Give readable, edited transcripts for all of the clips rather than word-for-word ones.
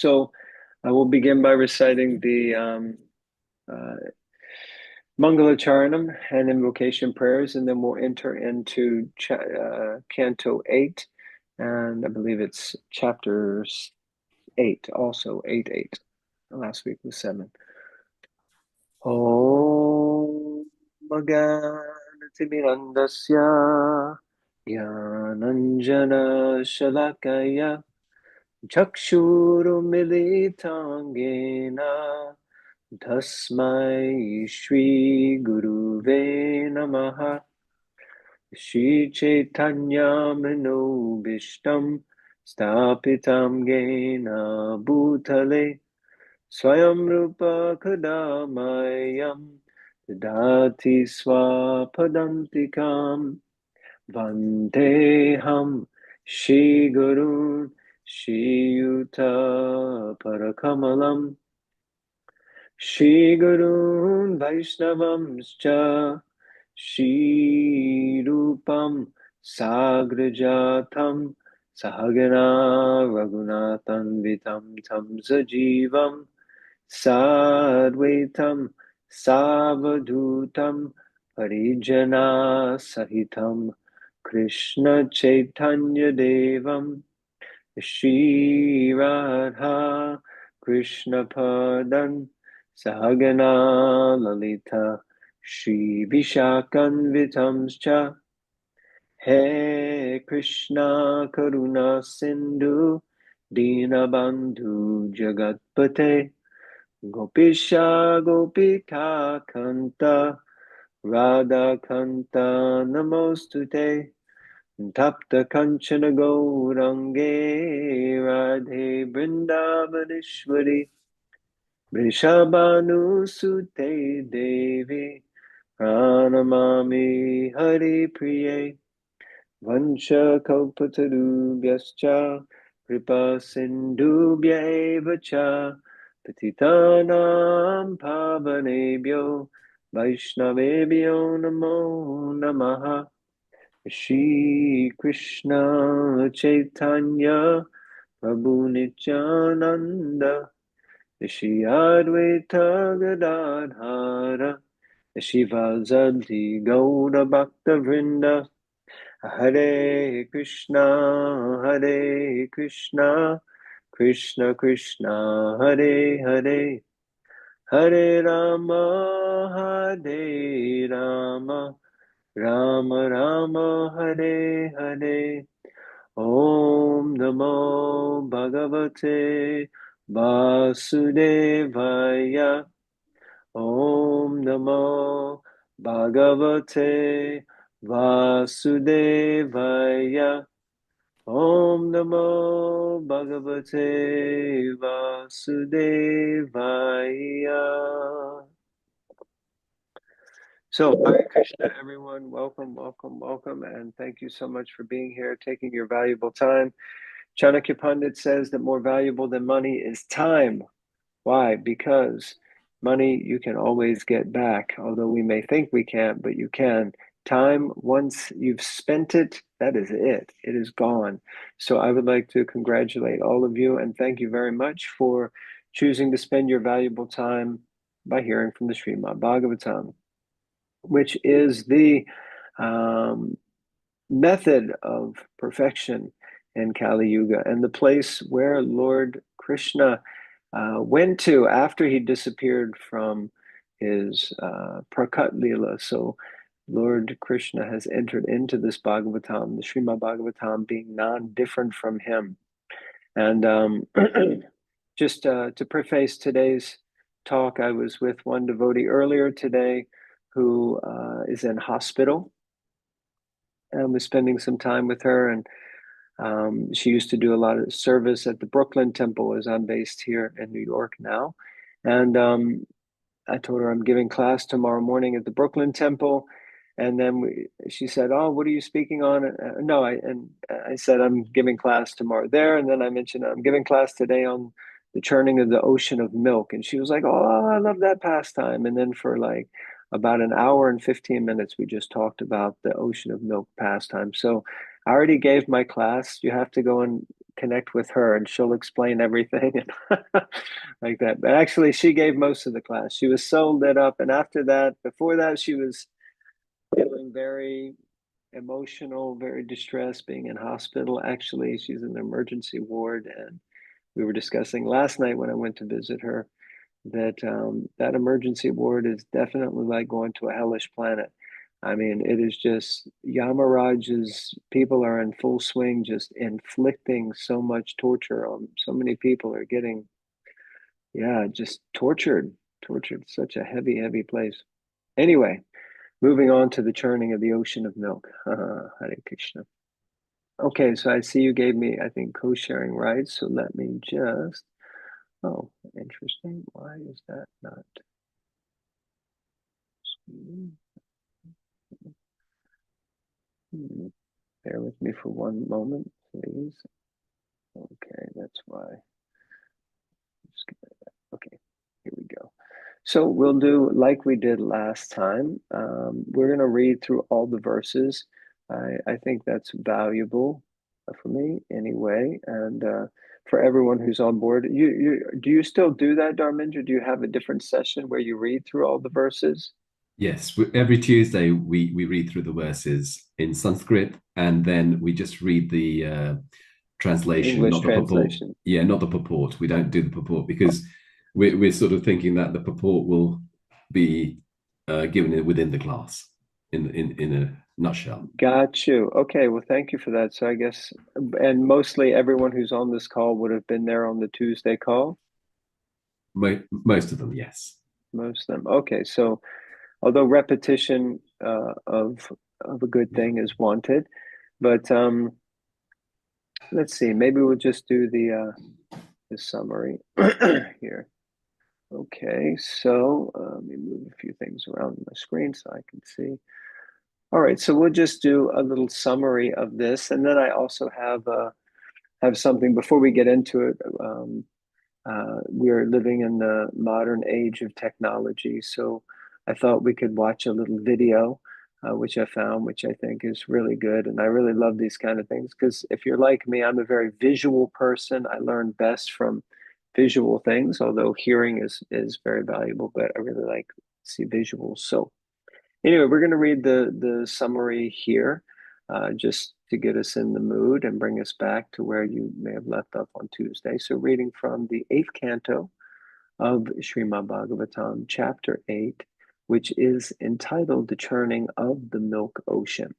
So I will begin by reciting the Mangala Charanam and invocation prayers, and then we'll enter into Canto 8, and I believe it's chapter 8, also 8, 8. Last week was 7. Om Maganatimirandasya Yananjana Shalakaya Chakshurumilitangena Tasmai Shri Guruve Namaha Shri Chaitanya Manobishtam Stapitam Gena Bhutale Swayam Rupa Kadamayam Dadati Swapadantikam Vandeham Shri Gurun Shri Yuta Parakamalam Shri Gurun Vaishnavamscha Shri Rupam Sagrajatam Sahagana Raghunathan Vitam Tam Sajivam Sadvaitam Savadutam Parijana Sahitam Krishna Chaitanya Devam Shri Radha Krishna Padan Sahagana Lalita Shri Vishakan Vitamscha He Krishna Karuna Sindhu Dinabandhu Jagatpate Gopisha Gopika Kanta Radha Kanta Namostute Tapta Kanchana Gaurange Radhe Vrindavaneshwari Vrishabhanu Sute Devi Pranamami Hari Priye Vancha Kalpatarubhyascha Kripa Sindhubhya eva cha Patitanam Pavanebhyo Vaishnavebhyo Namo Namaha Shri Krishna Chaitanya Prabhu Nityananda Shri Advaita Gadadhara Shivazadi Gaura Bhakta Vrinda Hare Krishna Hare Krishna Krishna Krishna Hare Hare Hare Rama Hare Rama Rama Rama Hare Hare Om Namo Bhagavate Vasudevaya Om Namo Bhagavate Vasudevaya Om Namo Bhagavate Vasudevaya. So, Hare Krishna, everyone. Welcome, welcome, welcome. And thank you so much for being here, taking your valuable time. Chanakya Pandit says that more valuable than money is time. Why? Because money you can always get back, although we may think we can't, but you can. Time, once you've spent it, that is it. It is gone. So I would like to congratulate all of you and thank you very much for choosing to spend your valuable time by hearing from the Srimad Bhagavatam, which is the um, method of perfection in Kali Yuga and the place where Lord Krishna went to after he disappeared from his Prakat Leela. So Lord Krishna has entered into this Bhagavatam, the Srimad Bhagavatam being non-different from him. And just to preface today's talk, I was with one devotee earlier today who is in hospital and was spending some time with her. And she used to do a lot of service at the Brooklyn Temple, as I'm based here in New York now. And I told her I'm giving class tomorrow morning at the Brooklyn Temple. And then she said, "Oh, what are you speaking on?" No, I said I'm giving class tomorrow there. And then I mentioned I'm giving class today on the churning of the ocean of milk. And she was like, "Oh, I love that pastime." And then for like about an hour and 15 minutes, we just talked about the ocean of milk pastime. So I already gave my class. You have to go and connect with her and she'll explain everything like that. But actually, she gave most of the class. She was so lit up. And after that, before that, she was feeling very emotional, very distressed, being in hospital. Actually, she's in the emergency ward. And we were discussing last night when I went to visit her that that emergency ward is definitely like going to a hellish planet. I mean, it is just Yamaraj's people are in full swing, just inflicting so much torture on so many people are getting, yeah, just tortured. Such a heavy, heavy place. Anyway, moving on to the churning of the ocean of milk. Hare Krishna. Okay, so I see you gave me, I think, co-sharing rights. So let me just, oh, interesting. Why is that not? Bear with me for one moment, please. Okay, that's why. Okay, here we go. So we'll do like we did last time. We're going to read through all the verses. I think that's valuable for me anyway, and for everyone who's on board. Do you still do that, Dharmendra? Do you have a different session where you read through all the verses? Yes, every Tuesday we read through the verses in Sanskrit, and then we just read the The translation, English not the purport. translation. Yeah, not the purport. We don't do the purport because we're sort of thinking that the purport will be given within the class in a nutshell. Got you. Okay, well, thank you for that. So I guess, and mostly everyone who's on this call would have been there on the Tuesday call. Most of them, yes. Most of them. Okay, so although repetition of a good thing is wanted, but let's see. Maybe we'll just do the summary here. Okay, so let me move a few things around my screen so I can see. All right, so we'll just do a little summary of this, and then I also have something before we get into it. We're living in the modern age of technology, so I thought we could watch a little video, which I found, which I think is really good. And I really love these kind of things because if you're like me, I'm a very visual person. I learn best from visual things, although hearing is very valuable, but I really like to see visuals. So anyway, we're going to read the summary here, just to get us in the mood and bring us back to where you may have left off on Tuesday. So, reading from the eighth canto of Srimad Bhagavatam, chapter 8, which is entitled The Churning of the Milk Ocean.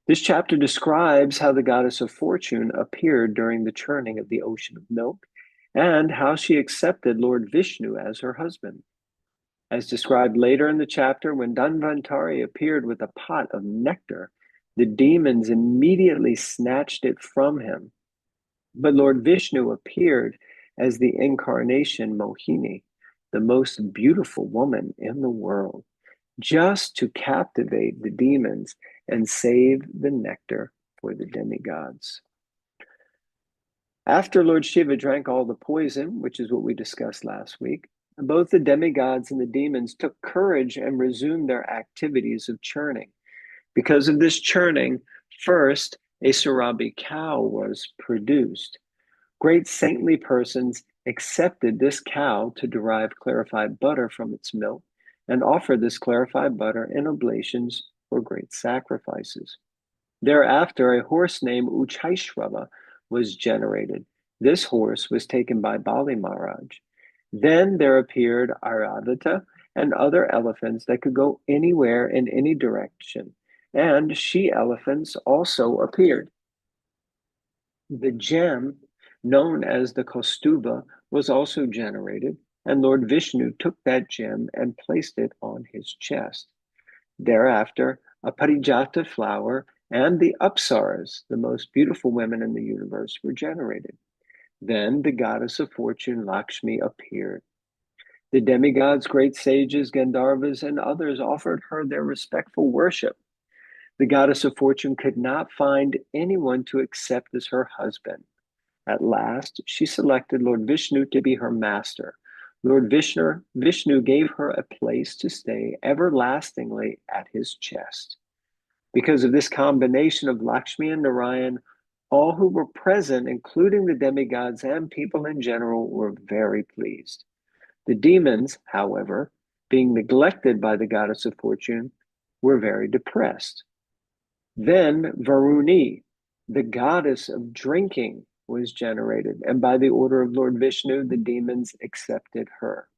This chapter describes how the goddess of fortune appeared during the churning of the ocean of milk and how she accepted Lord Vishnu as her husband. As described later in the chapter, when Dhanvantari appeared with a pot of nectar, the demons immediately snatched it from him. But Lord Vishnu appeared as the incarnation Mohini, the most beautiful woman in the world, just to captivate the demons and save the nectar for the demigods. After Lord Shiva drank all the poison, which is what we discussed last week, both the demigods and the demons took courage and resumed their activities of churning. Because of this churning, first, a Sarabi cow was produced. Great saintly persons accepted this cow to derive clarified butter from its milk and offer this clarified butter in oblations or great sacrifices. Thereafter, a horse named Uchaishrava was generated. This horse was taken by Bali Maharaj. Then there appeared Airavata and other elephants that could go anywhere in any direction, and she elephants also appeared. The gem known as the Kaustuba was also generated, and Lord Vishnu took that gem and placed it on his chest. Thereafter, a Parijata flower and the Apsaras, the most beautiful women in the universe, were generated. Then the goddess of fortune, Lakshmi, appeared. The demigods, great sages, Gandharvas, and others offered her their respectful worship. The goddess of fortune could not find anyone to accept as her husband. At last, she selected Lord Vishnu to be her master. Lord Vishnu gave her a place to stay everlastingly at his chest. Because of this combination of Lakshmi and Narayan, All who were present, including the demigods and people in general, were very pleased. The demons, however, being neglected by the goddess of fortune, were very depressed. Then Varuni, the goddess of drinking, was generated, and by the order of Lord Vishnu, the demons accepted her.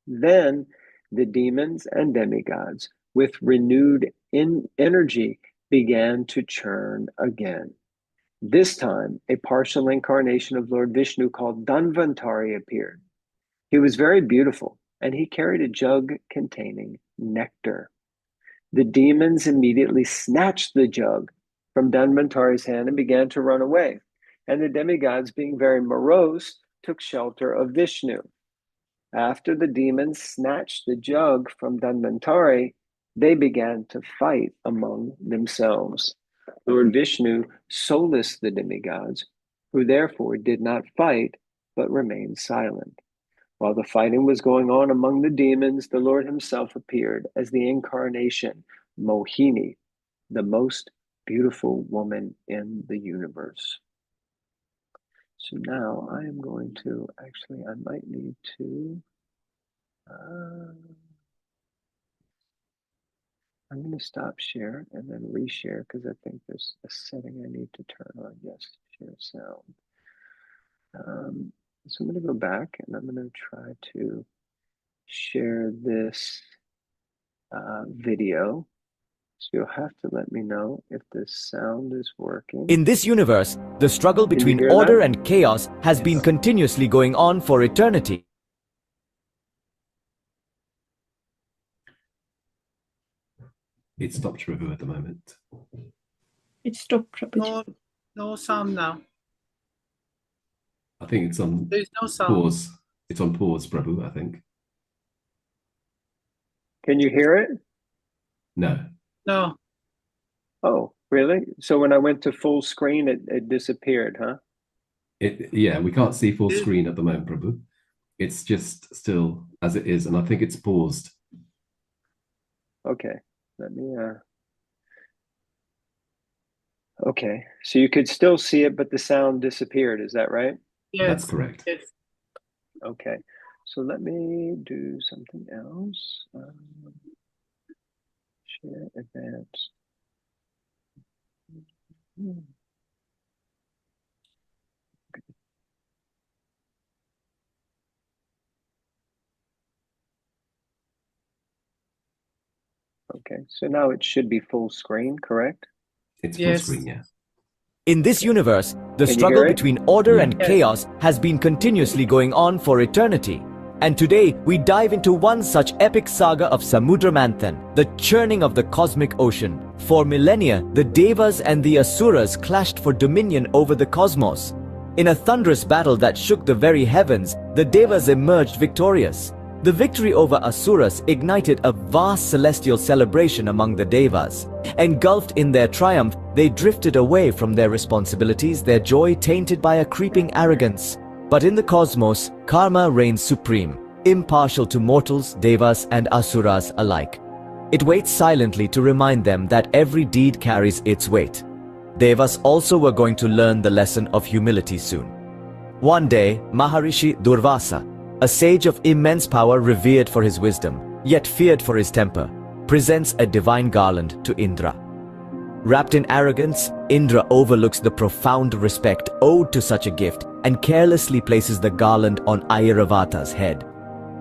Then the demons and demigods, with renewed energy, began to churn again. This time, a partial incarnation of Lord Vishnu called Dhanvantari appeared. He was very beautiful, and he carried a jug containing nectar. The demons immediately snatched the jug from Dhanvantari's hand and began to run away. And the demigods, being very morose, took shelter of Vishnu. After the demons snatched the jug from Dhanvantari, they began to fight among themselves. Lord Vishnu solaced the demigods, who therefore did not fight, but remained silent. While the fighting was going on among the demons, the Lord himself appeared as the incarnation, Mohini, the most beautiful woman in the universe. So now I am going to, actually, I might need to, I'm going to stop share and then reshare because I think there's a setting I need to turn on. Yes, share sound. So I'm going to go back and I'm going to try to share this video. So you'll have to let me know if this sound is working. In this universe, the struggle between order and chaos has been continuously going on for eternity. It stopped Prabhu at the moment. It stopped, Prabhuji. No sound now. I think it's on There's no sound. pause. It's on pause, Prabhu, I think. Can you hear it? No. No. Oh, really? So when I went to full screen, it disappeared, huh? Yeah, we can't see full screen at the moment, Prabhu. It's just still as it is, and I think it's paused. Okay, let me, okay, so you could still see it, but the sound disappeared, is that right? Yes. That's correct. Yes. Okay, so let me do something else. Share advanced. Okay, so now it should be full screen, correct? It's full Yes. screen, yeah. In this universe, the Can you struggle hear it? between order and Yes. chaos has been continuously going on for eternity. And today, we dive into one such epic saga of Samudramanthan, the churning of the cosmic ocean. For millennia, the Devas and the Asuras clashed for dominion over the cosmos. In a thunderous battle that shook the very heavens, the Devas emerged victorious. The victory over Asuras ignited a vast celestial celebration among the Devas. Engulfed in their triumph, they drifted away from their responsibilities, their joy tainted by a creeping arrogance. But in the cosmos, karma reigns supreme, impartial to mortals, Devas and Asuras alike. It waits silently to remind them that every deed carries its weight. Devas also were going to learn the lesson of humility soon. One day, Maharishi Durvasa, a sage of immense power revered for his wisdom, yet feared for his temper, presents a divine garland to Indra. Wrapped in arrogance, Indra overlooks the profound respect owed to such a gift and carelessly places the garland on Airavata's head.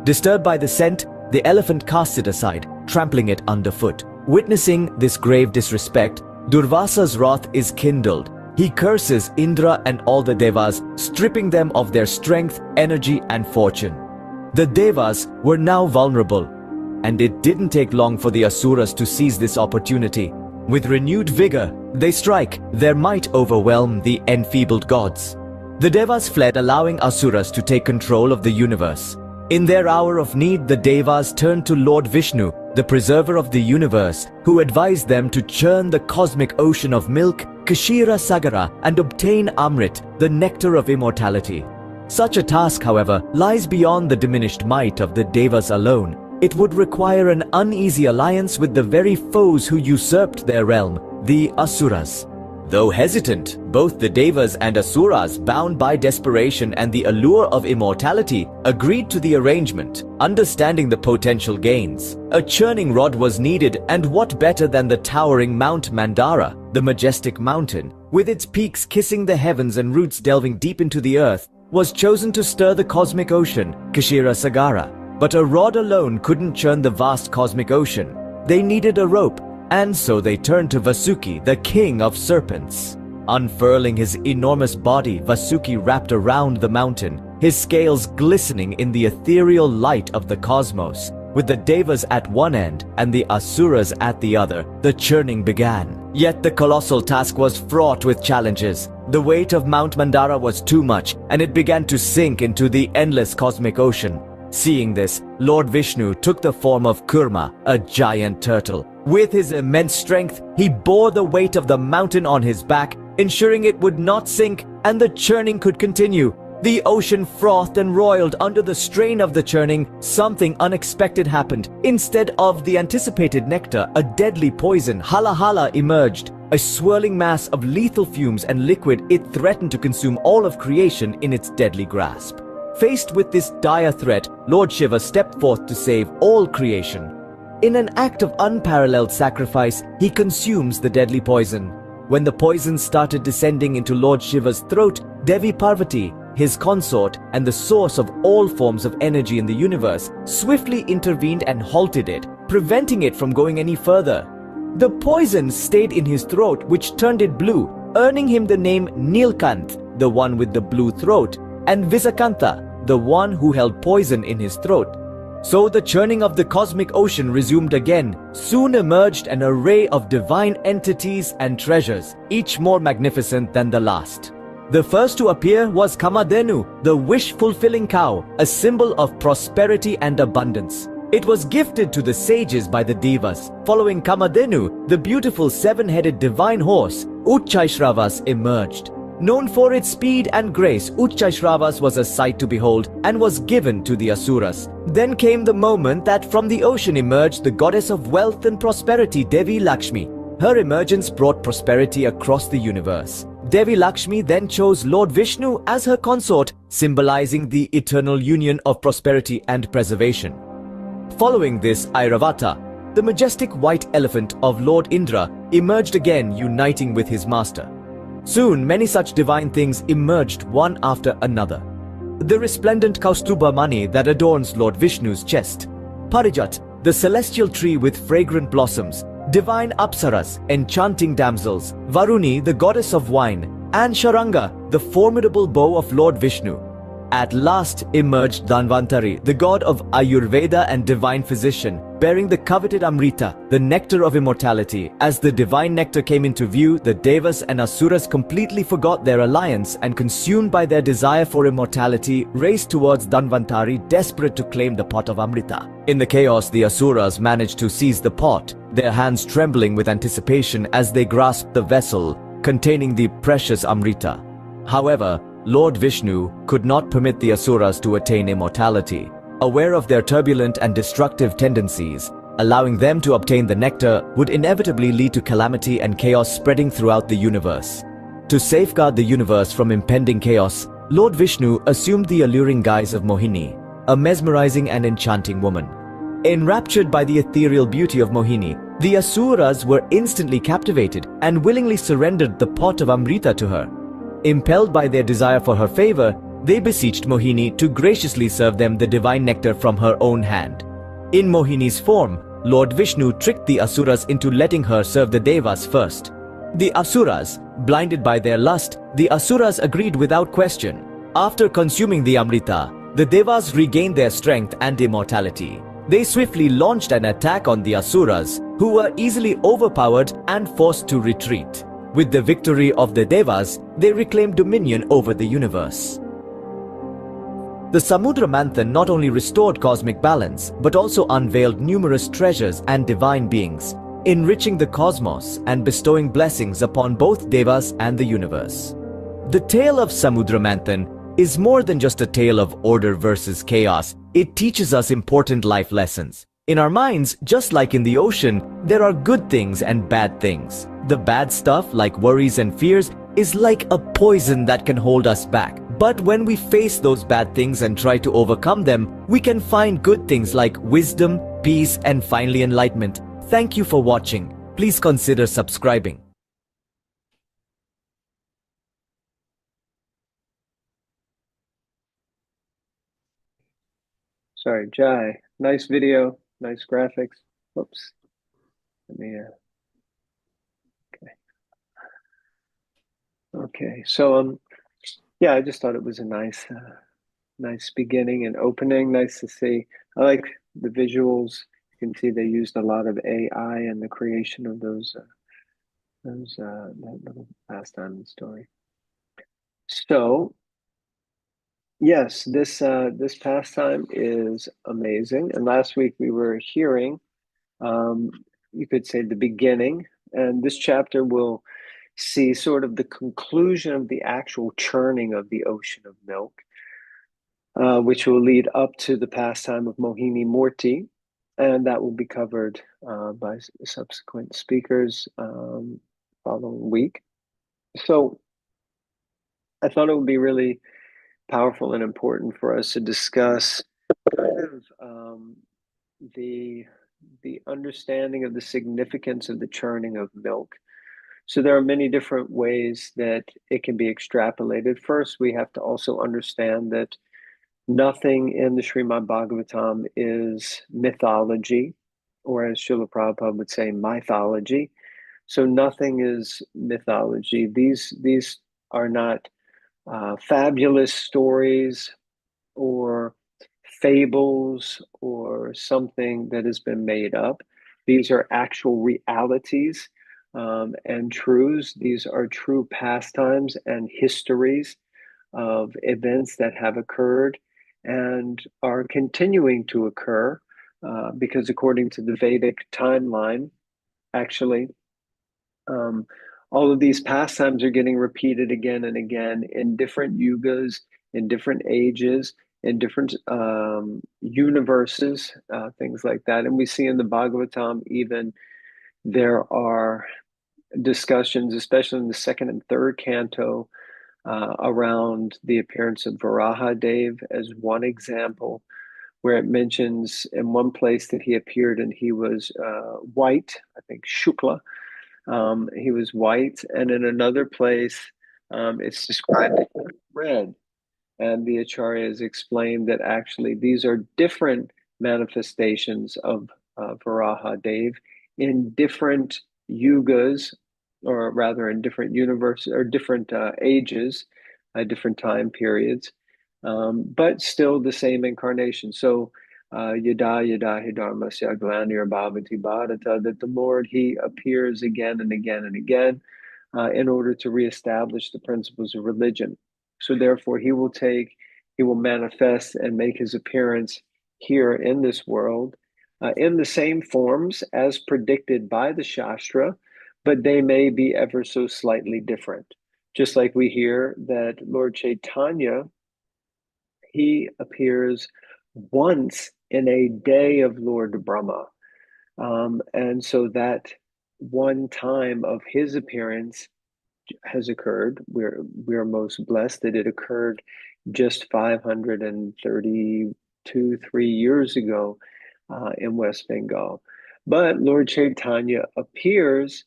Disturbed by the scent, the elephant casts it aside, trampling it underfoot. Witnessing this grave disrespect, Durvasa's wrath is kindled. He curses Indra and all the Devas, stripping them of their strength, energy, and fortune. The Devas were now vulnerable, and it didn't take long for the Asuras to seize this opportunity. With renewed vigor, they strike, their might overwhelm the enfeebled gods. The Devas fled, allowing Asuras to take control of the universe. In their hour of need, the Devas turned to Lord Vishnu, the preserver of the universe, who advised them to churn the cosmic ocean of milk, Kshira Sagara, and obtain Amrit, the nectar of immortality. Such a task, however, lies beyond the diminished might of the Devas alone. It would require an uneasy alliance with the very foes who usurped their realm, the Asuras. Though hesitant, both the Devas and Asuras, bound by desperation and the allure of immortality, agreed to the arrangement, understanding the potential gains. A churning rod was needed, and what better than the towering Mount Mandara, the majestic mountain, with its peaks kissing the heavens and roots delving deep into the earth, was chosen to stir the cosmic ocean, Kshira Sagara. But a rod alone couldn't churn the vast cosmic ocean. They needed a rope, and so they turned to Vasuki, the king of serpents. Unfurling his enormous body, Vasuki wrapped around the mountain, his scales glistening in the ethereal light of the cosmos. With the Devas at one end and the Asuras at the other, the churning began. Yet the colossal task was fraught with challenges. The weight of Mount Mandara was too much, and it began to sink into the endless cosmic ocean. Seeing this, Lord Vishnu took the form of Kurma, a giant turtle. With his immense strength, he bore the weight of the mountain on his back, ensuring it would not sink and the churning could continue. The ocean frothed and roiled under the strain of the churning. Something unexpected happened. Instead of the anticipated nectar, a deadly poison, hala hala, emerged. A swirling mass of lethal fumes and liquid, it threatened to consume all of creation in its deadly grasp. Faced with this dire threat, Lord Shiva stepped forth to save all creation. In an act of unparalleled sacrifice, he consumes the deadly poison. When the poison started descending into Lord Shiva's throat, Devi Parvati, his consort and the source of all forms of energy in the universe, swiftly intervened and halted it, preventing it from going any further. The poison stayed in his throat, which turned it blue, earning him the name Nilkanth, the one with the blue throat, and Visakantha, the one who held poison in his throat. So the churning of the cosmic ocean resumed again. Soon emerged an array of divine entities and treasures, each more magnificent than the last. The first to appear was Kamadhenu, the wish-fulfilling cow, a symbol of prosperity and abundance. It was gifted to the sages by the Devas. Following Kamadhenu, the beautiful seven-headed divine horse, Uchchaishravas, emerged. Known for its speed and grace, Uchchaishravas was a sight to behold and was given to the Asuras. Then came the moment that from the ocean emerged the goddess of wealth and prosperity, Devi Lakshmi. Her emergence brought prosperity across the universe. Devi Lakshmi then chose Lord Vishnu as her consort, symbolizing the eternal union of prosperity and preservation. Following this, Airavata, the majestic white elephant of Lord Indra, emerged again, uniting with his master. Soon, many such divine things emerged one after another. The resplendent Kaustuba mani that adorns Lord Vishnu's chest, Parijat, the celestial tree with fragrant blossoms, divine Apsaras, enchanting damsels, Varuni, the goddess of wine, and Sharanga, the formidable bow of Lord Vishnu. At last emerged Dhanvantari, the god of Ayurveda and divine physician, bearing the coveted Amrita, the nectar of immortality. As the divine nectar came into view, the Devas and Asuras completely forgot their alliance and, consumed by their desire for immortality, raced towards Dhanvantari, desperate to claim the pot of Amrita. In the chaos, the Asuras managed to seize the pot, their hands trembling with anticipation as they grasped the vessel containing the precious Amrita. However, Lord Vishnu could not permit the Asuras to attain immortality. Aware of their turbulent and destructive tendencies, allowing them to obtain the nectar would inevitably lead to calamity and chaos spreading throughout the universe. To safeguard the universe from impending chaos, Lord Vishnu assumed the alluring guise of Mohini, a mesmerizing and enchanting woman. Enraptured by the ethereal beauty of Mohini, the Asuras were instantly captivated and willingly surrendered the pot of Amrita to her. Impelled by their desire for her favor, they beseeched Mohini to graciously serve them the divine nectar from her own hand. In Mohini's form, Lord Vishnu tricked the Asuras into letting her serve the Devas first. The Asuras, blinded by their lust, the Asuras agreed without question. After consuming the Amrita, the Devas regained their strength and immortality. They swiftly launched an attack on the Asuras, who were easily overpowered and forced to retreat. With the victory of the Devas, they reclaimed dominion over the universe. The Samudra Manthan not only restored cosmic balance, but also unveiled numerous treasures and divine beings, enriching the cosmos and bestowing blessings upon both Devas and the universe. The tale of Samudra Manthan is more than just a tale of order versus chaos. It teaches us important life lessons. In our minds, just like in the ocean, there are good things and bad things. The bad stuff, like worries and fears, is like a poison that can hold us back. But when we face those bad things and try to overcome them, we can find good things like wisdom, peace, and finally enlightenment. Thank you for watching. Please consider subscribing. Sorry, Jai. Nice video, nice graphics. Oops. Let me, okay. So, yeah, I just thought it was a nice, nice beginning and opening. Nice to see. I like the visuals. You can see they used a lot of AI in the creation of that little pastime story. So, yes, this pastime is amazing. And last week we were hearing, you could say, the beginning, and this chapter will see sort of the conclusion of the actual churning of the ocean of milk, which will lead up to the pastime of Mohini Murti, and that will be covered by subsequent speakers following week. So I thought it would be really powerful and important for us to discuss kind of the understanding of the significance of the churning of milk. So there are many different ways that it can be extrapolated. First, we have to also understand that nothing in the Srimad Bhagavatam is mythology, or as Srila Prabhupada would say, mythology. So nothing is mythology. These are not fabulous stories or fables or something that has been made up. These are actual realities and truths. These are true pastimes and histories of events that have occurred and are continuing to occur because according to the Vedic timeline, actually, all of these pastimes are getting repeated again and again in different yugas, in different ages, in different universes, things like that. And we see in the Bhagavatam even there are discussions, especially in the second and third canto, around the appearance of Varahadev as one example, where it mentions in one place that he appeared and he was white, I think Shukla. He was white, and in another place, it's described as red. And the acharyas explained that actually these are different manifestations of Varahadev in different yugas, or rather in different universes or different ages, different time periods, but still the same incarnation. So yada yada hi dharmasya glanir bhavati bharata, that the Lord, he appears again and again and again in order to reestablish the principles of religion. So therefore he will manifest and make his appearance here in this world in the same forms as predicted by the Shastra, but they may be ever so slightly different. Just like we hear that Lord Chaitanya, he appears once in a day of Lord Brahma. And so that one time of his appearance has occurred. We're most blessed that it occurred just 532-3 years ago in West Bengal. But Lord Chaitanya appears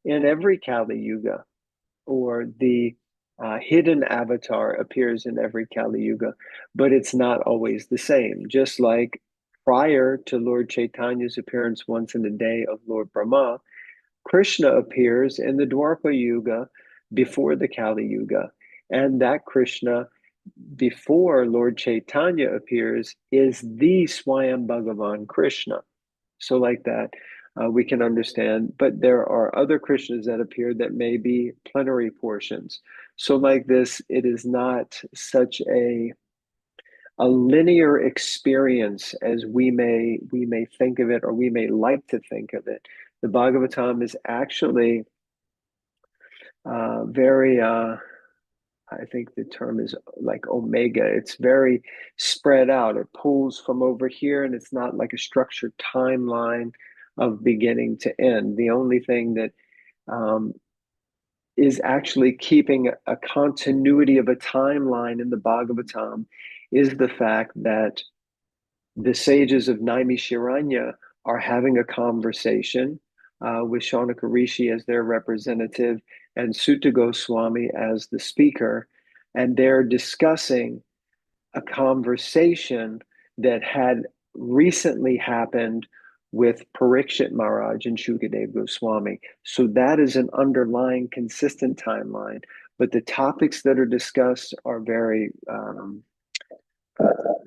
in every Kali Yuga, or the hidden avatar appears in every Kali Yuga, but it's not always the same. Just like prior to Lord Chaitanya's appearance once in a day of Lord Brahma, Krishna appears in the Dwapara Yuga before the Kali Yuga. And that Krishna, before Lord Chaitanya appears, is the Swayam Bhagavan Krishna. So like that, we can understand. But there are other Krishnas that appear that may be plenary portions. So like this, it is not such a linear experience as we may think of it, or we may like to think of it. The Bhagavatam is actually very, I think the term is like omega. It's very spread out. It pulls from over here, and it's not like a structured timeline of beginning to end. The only thing that is actually keeping a continuity of a timeline in the Bhagavatam is the fact that the sages of Naimisharanya are having a conversation with Shaunaka Rishi as their representative and Sutta Goswami as the speaker, and they're discussing a conversation that had recently happened with Parikshit Maharaj and Shukadev Goswami. So that is an underlying consistent timeline, but the topics that are discussed are very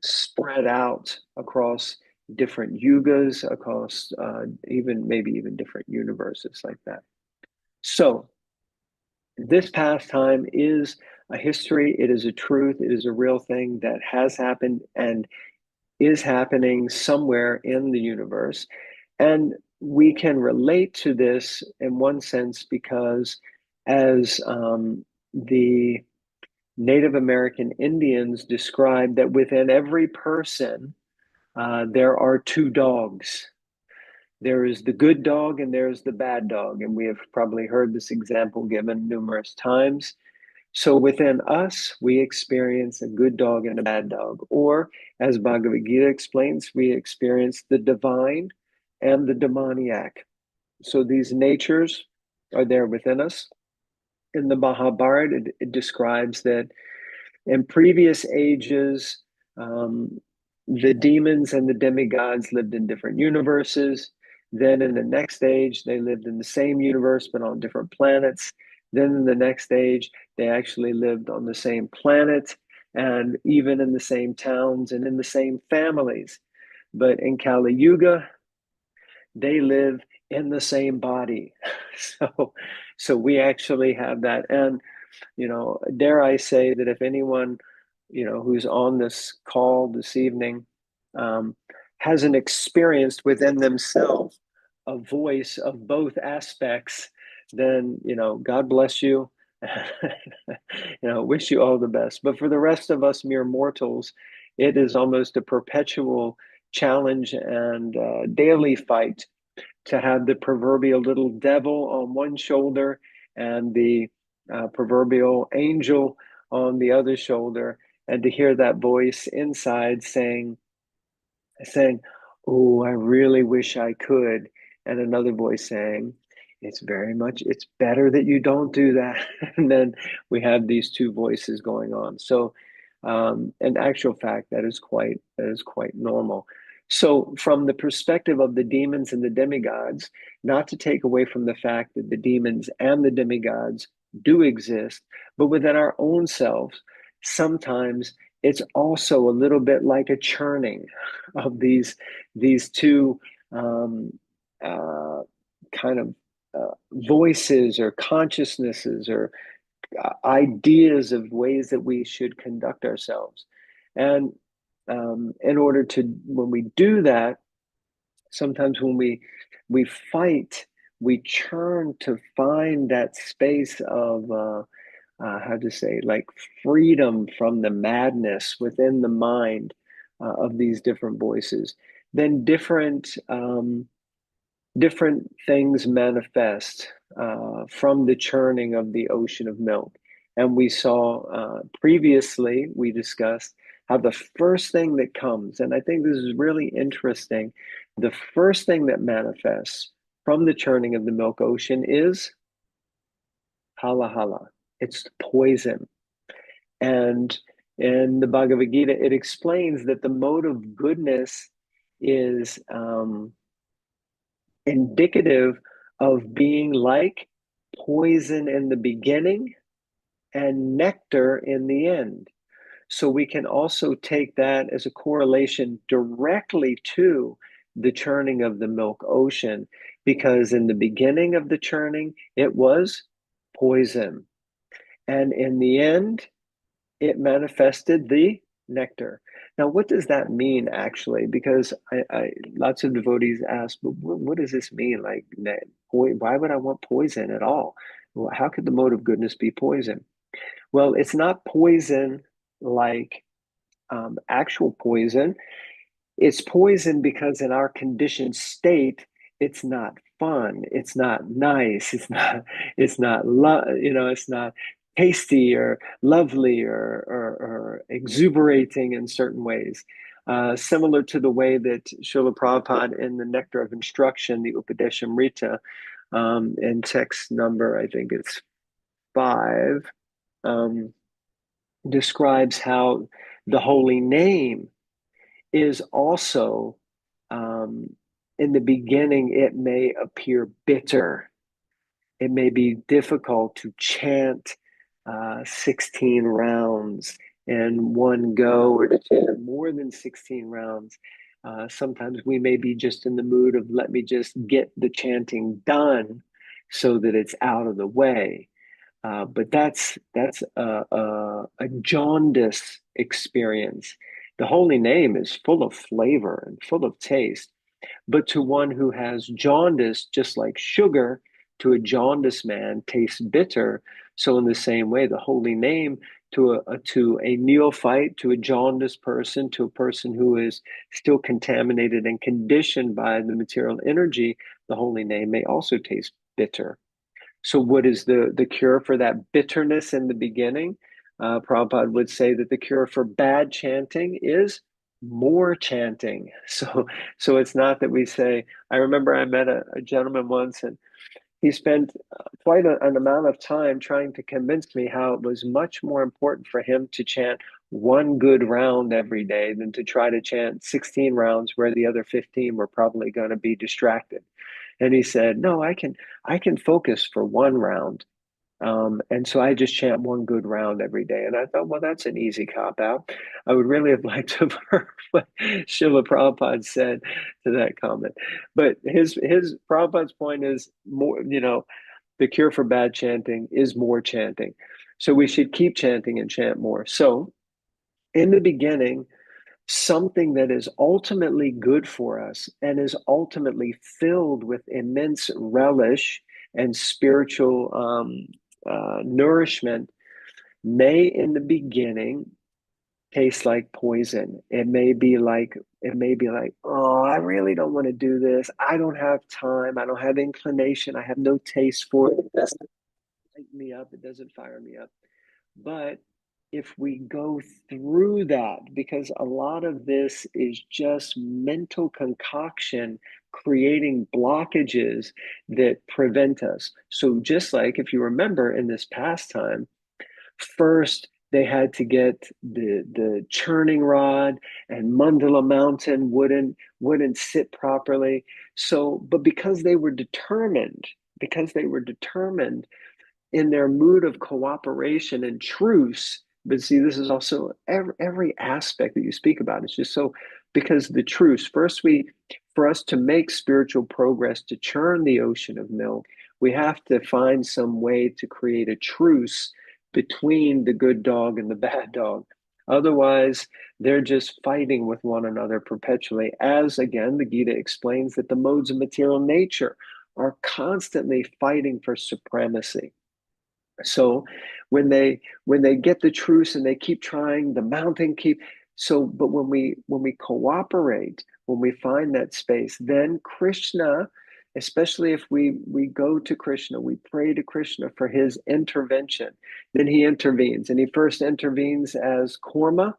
spread out across different yugas, across maybe even different universes like that. So this pastime is a history, it is a truth, it is a real thing that has happened and is happening somewhere in the universe. And we can relate to this in one sense because as the Native American Indians describe that within every person, there are two dogs. There is the good dog and there's the bad dog. And we have probably heard this example given numerous times. So within us, we experience a good dog and a bad dog. Or, as Bhagavad Gita explains, we experience the divine and the demoniac. So these natures are there within us. In the Mahabharata, it describes that in previous ages, the demons and the demigods lived in different universes. Then in the next age, they lived in the same universe, but on different planets. Then in the next age, they actually lived on the same planet and even in the same towns and in the same families. But in Kali Yuga, they live in the same body. So we actually have that. And, dare I say that if anyone, who's on this call this evening hasn't experienced within themselves a voice of both aspects, then, God bless you. Wish you all the best. But for the rest of us mere mortals, it is almost a perpetual challenge and daily fight to have the proverbial little devil on one shoulder and the proverbial angel on the other shoulder, and to hear that voice inside saying, "Oh, I really wish I could," and another voice saying, "It's better that you don't do that." And then we have these two voices going on. So, in actual fact, that is quite normal. So, from the perspective of the demons and the demigods, not to take away from the fact that the demons and the demigods do exist, but within our own selves, sometimes it's also a little bit like a churning of these two kind of voices or consciousnesses or ideas of ways that we should conduct ourselves. And in order to, when we do that, sometimes when we fight, we churn to find that space of how to say, like freedom from the madness within the mind of these different voices. Then different things manifest from the churning of the ocean of milk. And we saw previously, we discussed how the first thing that comes, and I think this is really interesting, the first thing that manifests from the churning of the milk ocean is hala hala. It's poison. And in the Bhagavad Gita, it explains that the mode of goodness is indicative of being like poison in the beginning and nectar in the end. So we can also take that as a correlation directly to the churning of the milk ocean, because in the beginning of the churning, it was poison. And in the end, it manifested the nectar. Now, what does that mean, actually? Because I lots of devotees ask, but what does this mean? Like, why would I want poison at all? Well, how could the mode of goodness be poison? Well, it's not poison like actual poison. It's poison because in our conditioned state, it's not fun, it's not nice, it's not it's not tasty or lovely or exuberating in certain ways. Similar to the way that Srila Prabhupada in the Nectar of Instruction, the Upadeshamrita, in text number, I think it's 5, describes how the holy name is also, in the beginning, it may appear bitter. It may be difficult to chant 16 rounds in one go, or to chant more than 16 rounds. Sometimes we may be just in the mood of, let me just get the chanting done so that it's out of the way. But that's a jaundice experience. The holy name is full of flavor and full of taste, but to one who has jaundice, just like sugar, to a jaundiced man tastes bitter. So in the same way, the holy name to a neophyte, to a jaundiced person, to a person who is still contaminated and conditioned by the material energy, the holy name may also taste bitter. So what is the cure for that bitterness in the beginning? Prabhupada would say that the cure for bad chanting is more chanting. So it's not that we say, I remember I met a gentleman once, and he spent quite an amount of time trying to convince me how it was much more important for him to chant one good round every day than to try to chant 16 rounds where the other 15 were probably going to be distracted. And he said, no, I can focus for one round. And so I just chant one good round every day. And I thought, well, that's an easy cop out. I would really have liked to have heard what Srila Prabhupada said to that comment. But his Prabhupada's point is more, the cure for bad chanting is more chanting. So we should keep chanting and chant more. So in the beginning, something that is ultimately good for us and is ultimately filled with immense relish and spiritual nourishment may in the beginning taste like poison. It may be like, oh, I really don't want to do this. I don't have time. I don't have inclination. I have no taste for it. It doesn't light me up. It doesn't fire me up. But if we go through that, because a lot of this is just mental concoction creating blockages that prevent us. So just like if you remember in this pastime, first they had to get the churning rod, and Mandala Mountain wouldn't sit properly. So, but because they were determined in their mood of cooperation and truce. But see, this is also every aspect that you speak about. It's just so, because the truce, for us to make spiritual progress, to churn the ocean of milk, we have to find some way to create a truce between the good dog and the bad dog. Otherwise, they're just fighting with one another perpetually. As again, the Gita explains that the modes of material nature are constantly fighting for supremacy. So when they get the truce and they keep trying, the mountain but when we cooperate, when we find that space, then Krishna, especially if we go to Krishna, we pray to Krishna for his intervention, then he intervenes. And he first intervenes as Kurma,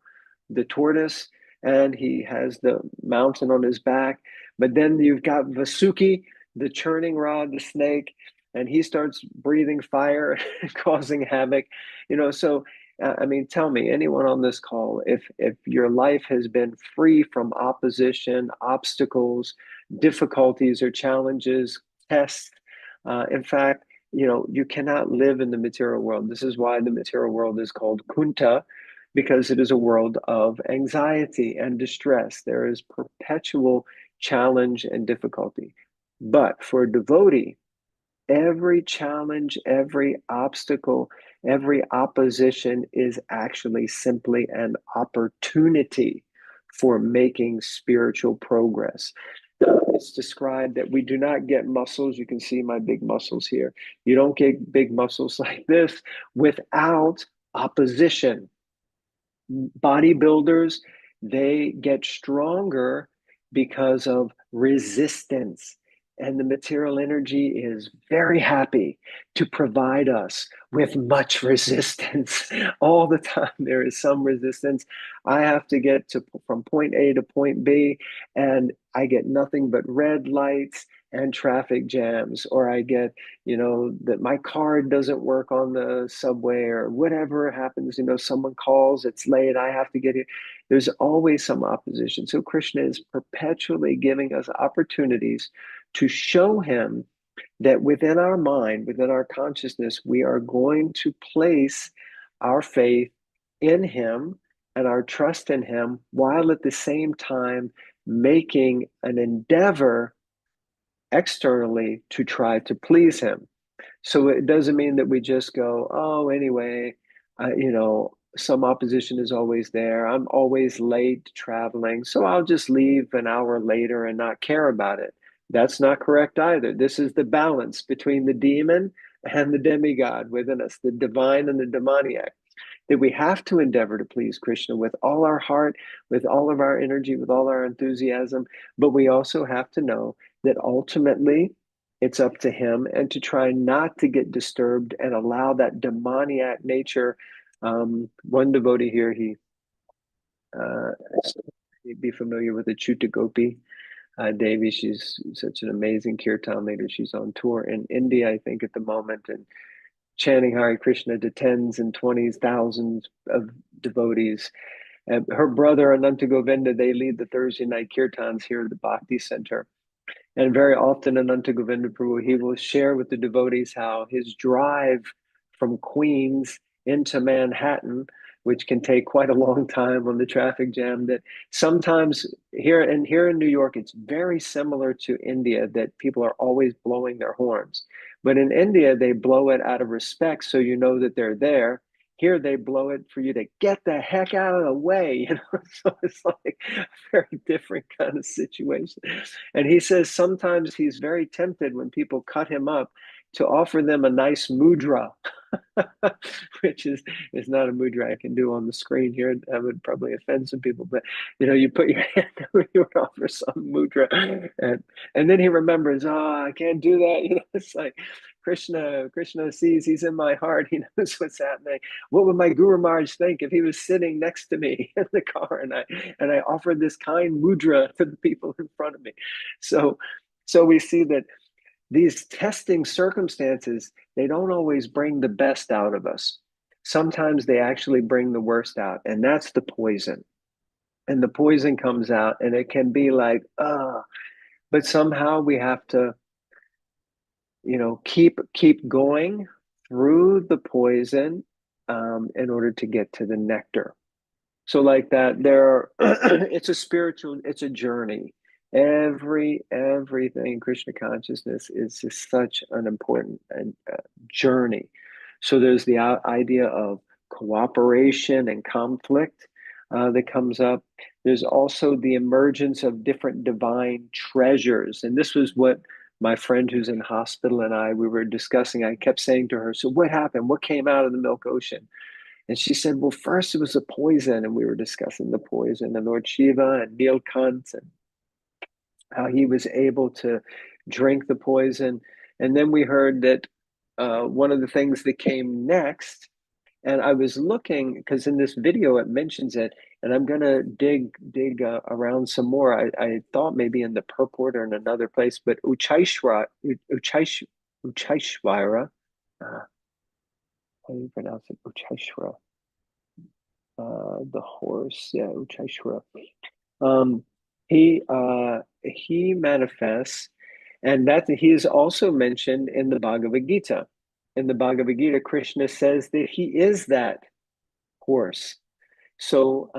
the tortoise, and he has the mountain on his back. But then you've got Vasuki, the churning rod, the snake, and he starts breathing fire and causing havoc. So I mean, tell me, anyone on this call, if your life has been free from opposition, obstacles, difficulties or challenges, tests, in fact, you cannot live in the material world. This is why the material world is called Kunta, because it is a world of anxiety and distress. There is perpetual challenge and difficulty. But for a devotee, every challenge, every obstacle, every opposition is actually simply an opportunity for making spiritual progress. It's described that we do not get muscles. You can see my big muscles here. You don't get big muscles like this without opposition. Bodybuilders, they get stronger because of resistance. And the material energy is very happy to provide us with much resistance. All the time there is some resistance. I have to get from point A to point B, and I get nothing but red lights and traffic jams, or I get, that my card doesn't work on the subway, or whatever happens, someone calls, it's late, I have to get here. There's always some opposition. So Krishna is perpetually giving us opportunities to show him that within our mind, within our consciousness, we are going to place our faith in him and our trust in him, while at the same time making an endeavor externally to try to please him. So it doesn't mean that we just go, oh, anyway, some opposition is always there. I'm always late traveling, so I'll just leave an hour later and not care about it. That's not correct either. This is the balance between the demon and the demigod within us, the divine and the demoniac, that we have to endeavor to please Krishna with all our heart, with all of our energy, with all our enthusiasm. But we also have to know that ultimately it's up to him, and to try not to get disturbed and allow that demoniac nature. One devotee here, he'd be familiar with the Chuta Gopi. Devi, she's such an amazing kirtan leader. She's on tour in India, I think, at the moment, and chanting Hare Krishna to tens and 20s, thousands of devotees. Her brother, Ananta Govinda, they lead the Thursday night kirtans here at the Bhakti Center. And very often Ananta Govinda Prabhu, he will share with the devotees how his drive from Queens into Manhattan, which can take quite a long time on the traffic jam, that sometimes here in New York, it's very similar to India, that people are always blowing their horns. But in India, they blow it out of respect, so you know that they're there. Here, they blow it for you to get the heck out of the way, So it's like a very different kind of situation. And he says sometimes he's very tempted when people cut him up to offer them a nice mudra, which is not a mudra I can do on the screen here. That would probably offend some people, but you put your hand over, you would offer some mudra, and then he remembers, I can't do that. It's like Krishna sees, he's in my heart, he knows what's happening. What would my Guru Maharaj think if he was sitting next to me in the car and I offered this kind mudra to the people in front of me? So we see that these testing circumstances, they don't always bring the best out of us. Sometimes they actually bring the worst out, and that's the poison. And the poison comes out, and it can be like, but somehow we have to, keep going through the poison in order to get to the nectar. So like that, it's a journey. Everything Krishna consciousness is just such an important journey. So there's the idea of cooperation and conflict that comes up. There's also the emergence of different divine treasures. And this was what my friend who's in hospital and we were discussing. I kept saying to her, so what happened? What came out of the milk ocean? And she said, well, first it was a poison. And we were discussing the poison and Lord Shiva and Nilkant and how he was able to drink the poison. And then we heard that one of the things that came next, and I was looking, because in this video it mentions it, and I'm going to dig around some more. I thought maybe in the purport or in another place, but Uchaishwara, how do you pronounce it? Uchaishwara. The horse, yeah, Uchaishwara. He manifests, and that he is also mentioned in the Bhagavad Gita. In the Bhagavad Gita, Krishna says that he is that horse. So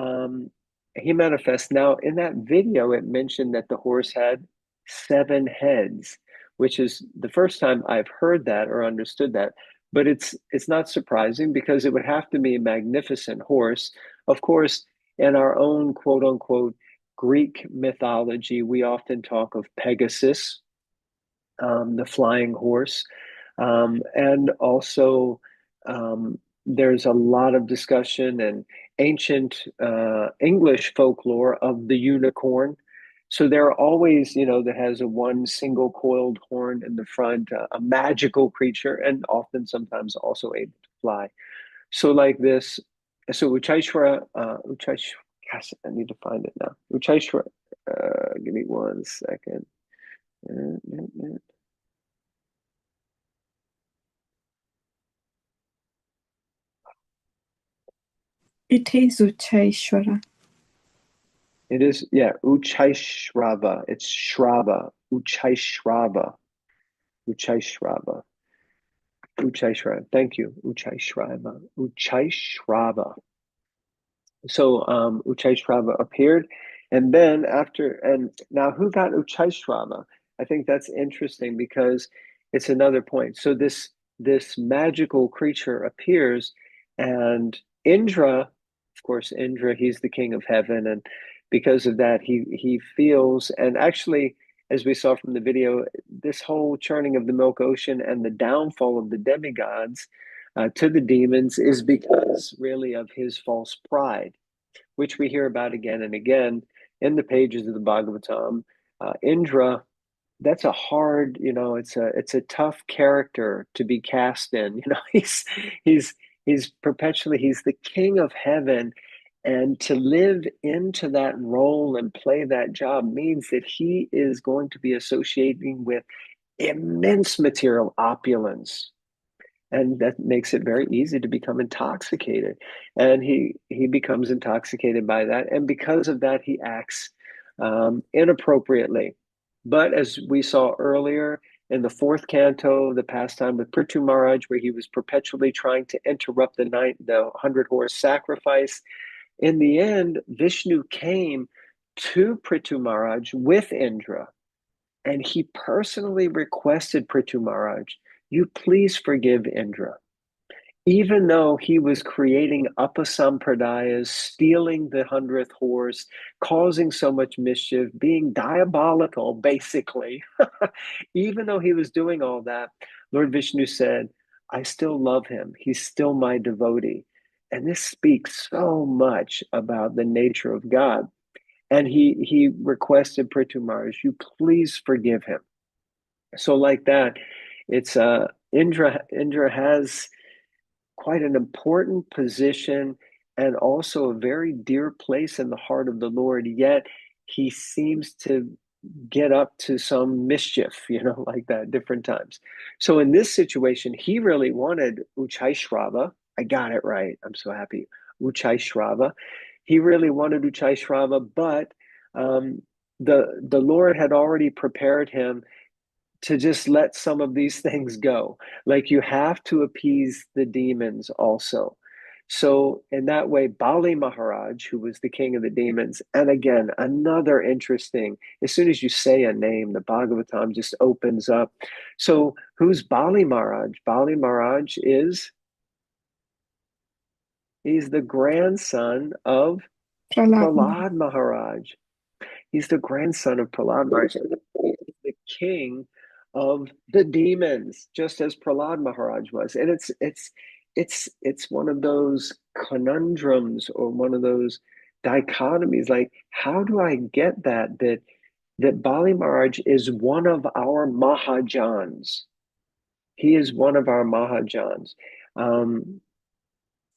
he manifests. Now, in that video, it mentioned that the horse had 7 heads, which is the first time I've heard that or understood that. But it's not surprising, because it would have to be a magnificent horse. Of course, in our own quote unquote Greek mythology, we often talk of Pegasus, the flying horse. And also, there's a lot of discussion in ancient English folklore of the unicorn. So there are always, that has a one single coiled horn in the front, a magical creature, and often sometimes also able to fly. So like this, so Uchaishwara, gosh, I need to find it now. Uchaishwara, give me 1 second. It is Uchaishwara. It is, yeah, Uchaishrava. It's Shrava, Uchaishrava, Uchaishrava, Uchaishrava. Thank you, Uchaishrava, Uchaishrava. So Uchaishrava appeared, and then and now who got Uchaishrava? I think that's interesting because it's another point. So this magical creature appears, and Indra, of course, Indra, he's the king of heaven, and because of that, he feels, and actually, as we saw from the video, this whole churning of the milk ocean and the downfall of the demigods to the demons is because really of his false pride, which we hear about again and again in the pages of the Bhagavatam. Indra, that's a hard, it's a tough character to be cast in. He's perpetually, he's the king of heaven, and to live into that role and play that job means that he is going to be associating with immense material opulence, and that makes it very easy to become intoxicated, and he becomes intoxicated by that, and because of that he acts inappropriately. But as we saw earlier in the 4th canto, the pastime with Prithu Maharaj, where he was perpetually trying to interrupt the 100-horse sacrifice, in the end Vishnu came to Prithu Maharaj with Indra, and he personally requested Prithu Maharaj, you please forgive Indra. Even though he was creating upasampradayas, stealing the 100th horse, causing so much mischief, being diabolical, basically, even though he was doing all that, Lord Vishnu said, I still love him. He's still my devotee. And this speaks so much about the nature of God. And he requested Prithu Maharaj, you please forgive him. So like that, it's Indra has quite an important position and also a very dear place in the heart of the Lord, yet he seems to get up to some mischief, like that different times. So in this situation, he really wanted Uchaishrava. I got it right. I'm so happy. Uchaishrava. He really wanted Uchaishrava, but the Lord had already prepared him to just let some of these things go. Like you have to appease the demons also. So in that way, Bali Maharaj, who was the king of the demons, and again, another interesting, as soon as you say a name, the Bhagavatam just opens up. So who's Bali Maharaj? Bali Maharaj he's the grandson of Prahlad Maharaj. He's the grandson of Prahlad Maharaj. He's the king of the demons, just as Prahlad Maharaj was. And it's one of those conundrums, or one of those dichotomies. Like, how do I get that Bali Maharaj is one of our Mahajans? He is one of our Mahajans.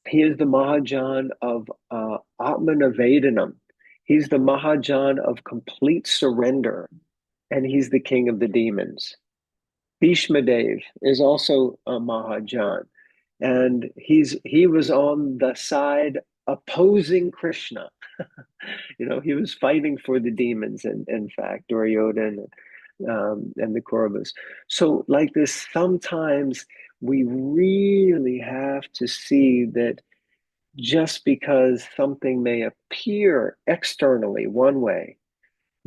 He is the Mahajan of Atmanavedanam. He's the Mahajan of complete surrender, and he's the king of the demons. Bhishma Dev is also a Mahajan, and he was on the side opposing Krishna. He was fighting for the demons, and in fact, Duryodhana and the Kauravas. So like this, sometimes we really have to see that just because something may appear externally one way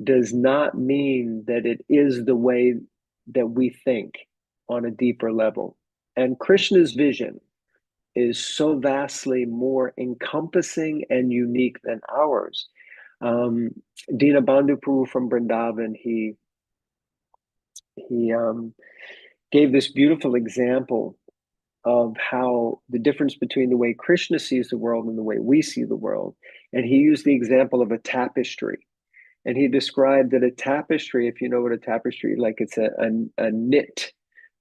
does not mean that it is the way that we think on a deeper level. And Krishna's vision is so vastly more encompassing and unique than ours. Dinabandhu Prabhu from Vrindavan, he gave this beautiful example of how the difference between the way Krishna sees the world and the way we see the world. And he used the example of a tapestry. And he described that a tapestry, if you know what a tapestry, like it's a knit,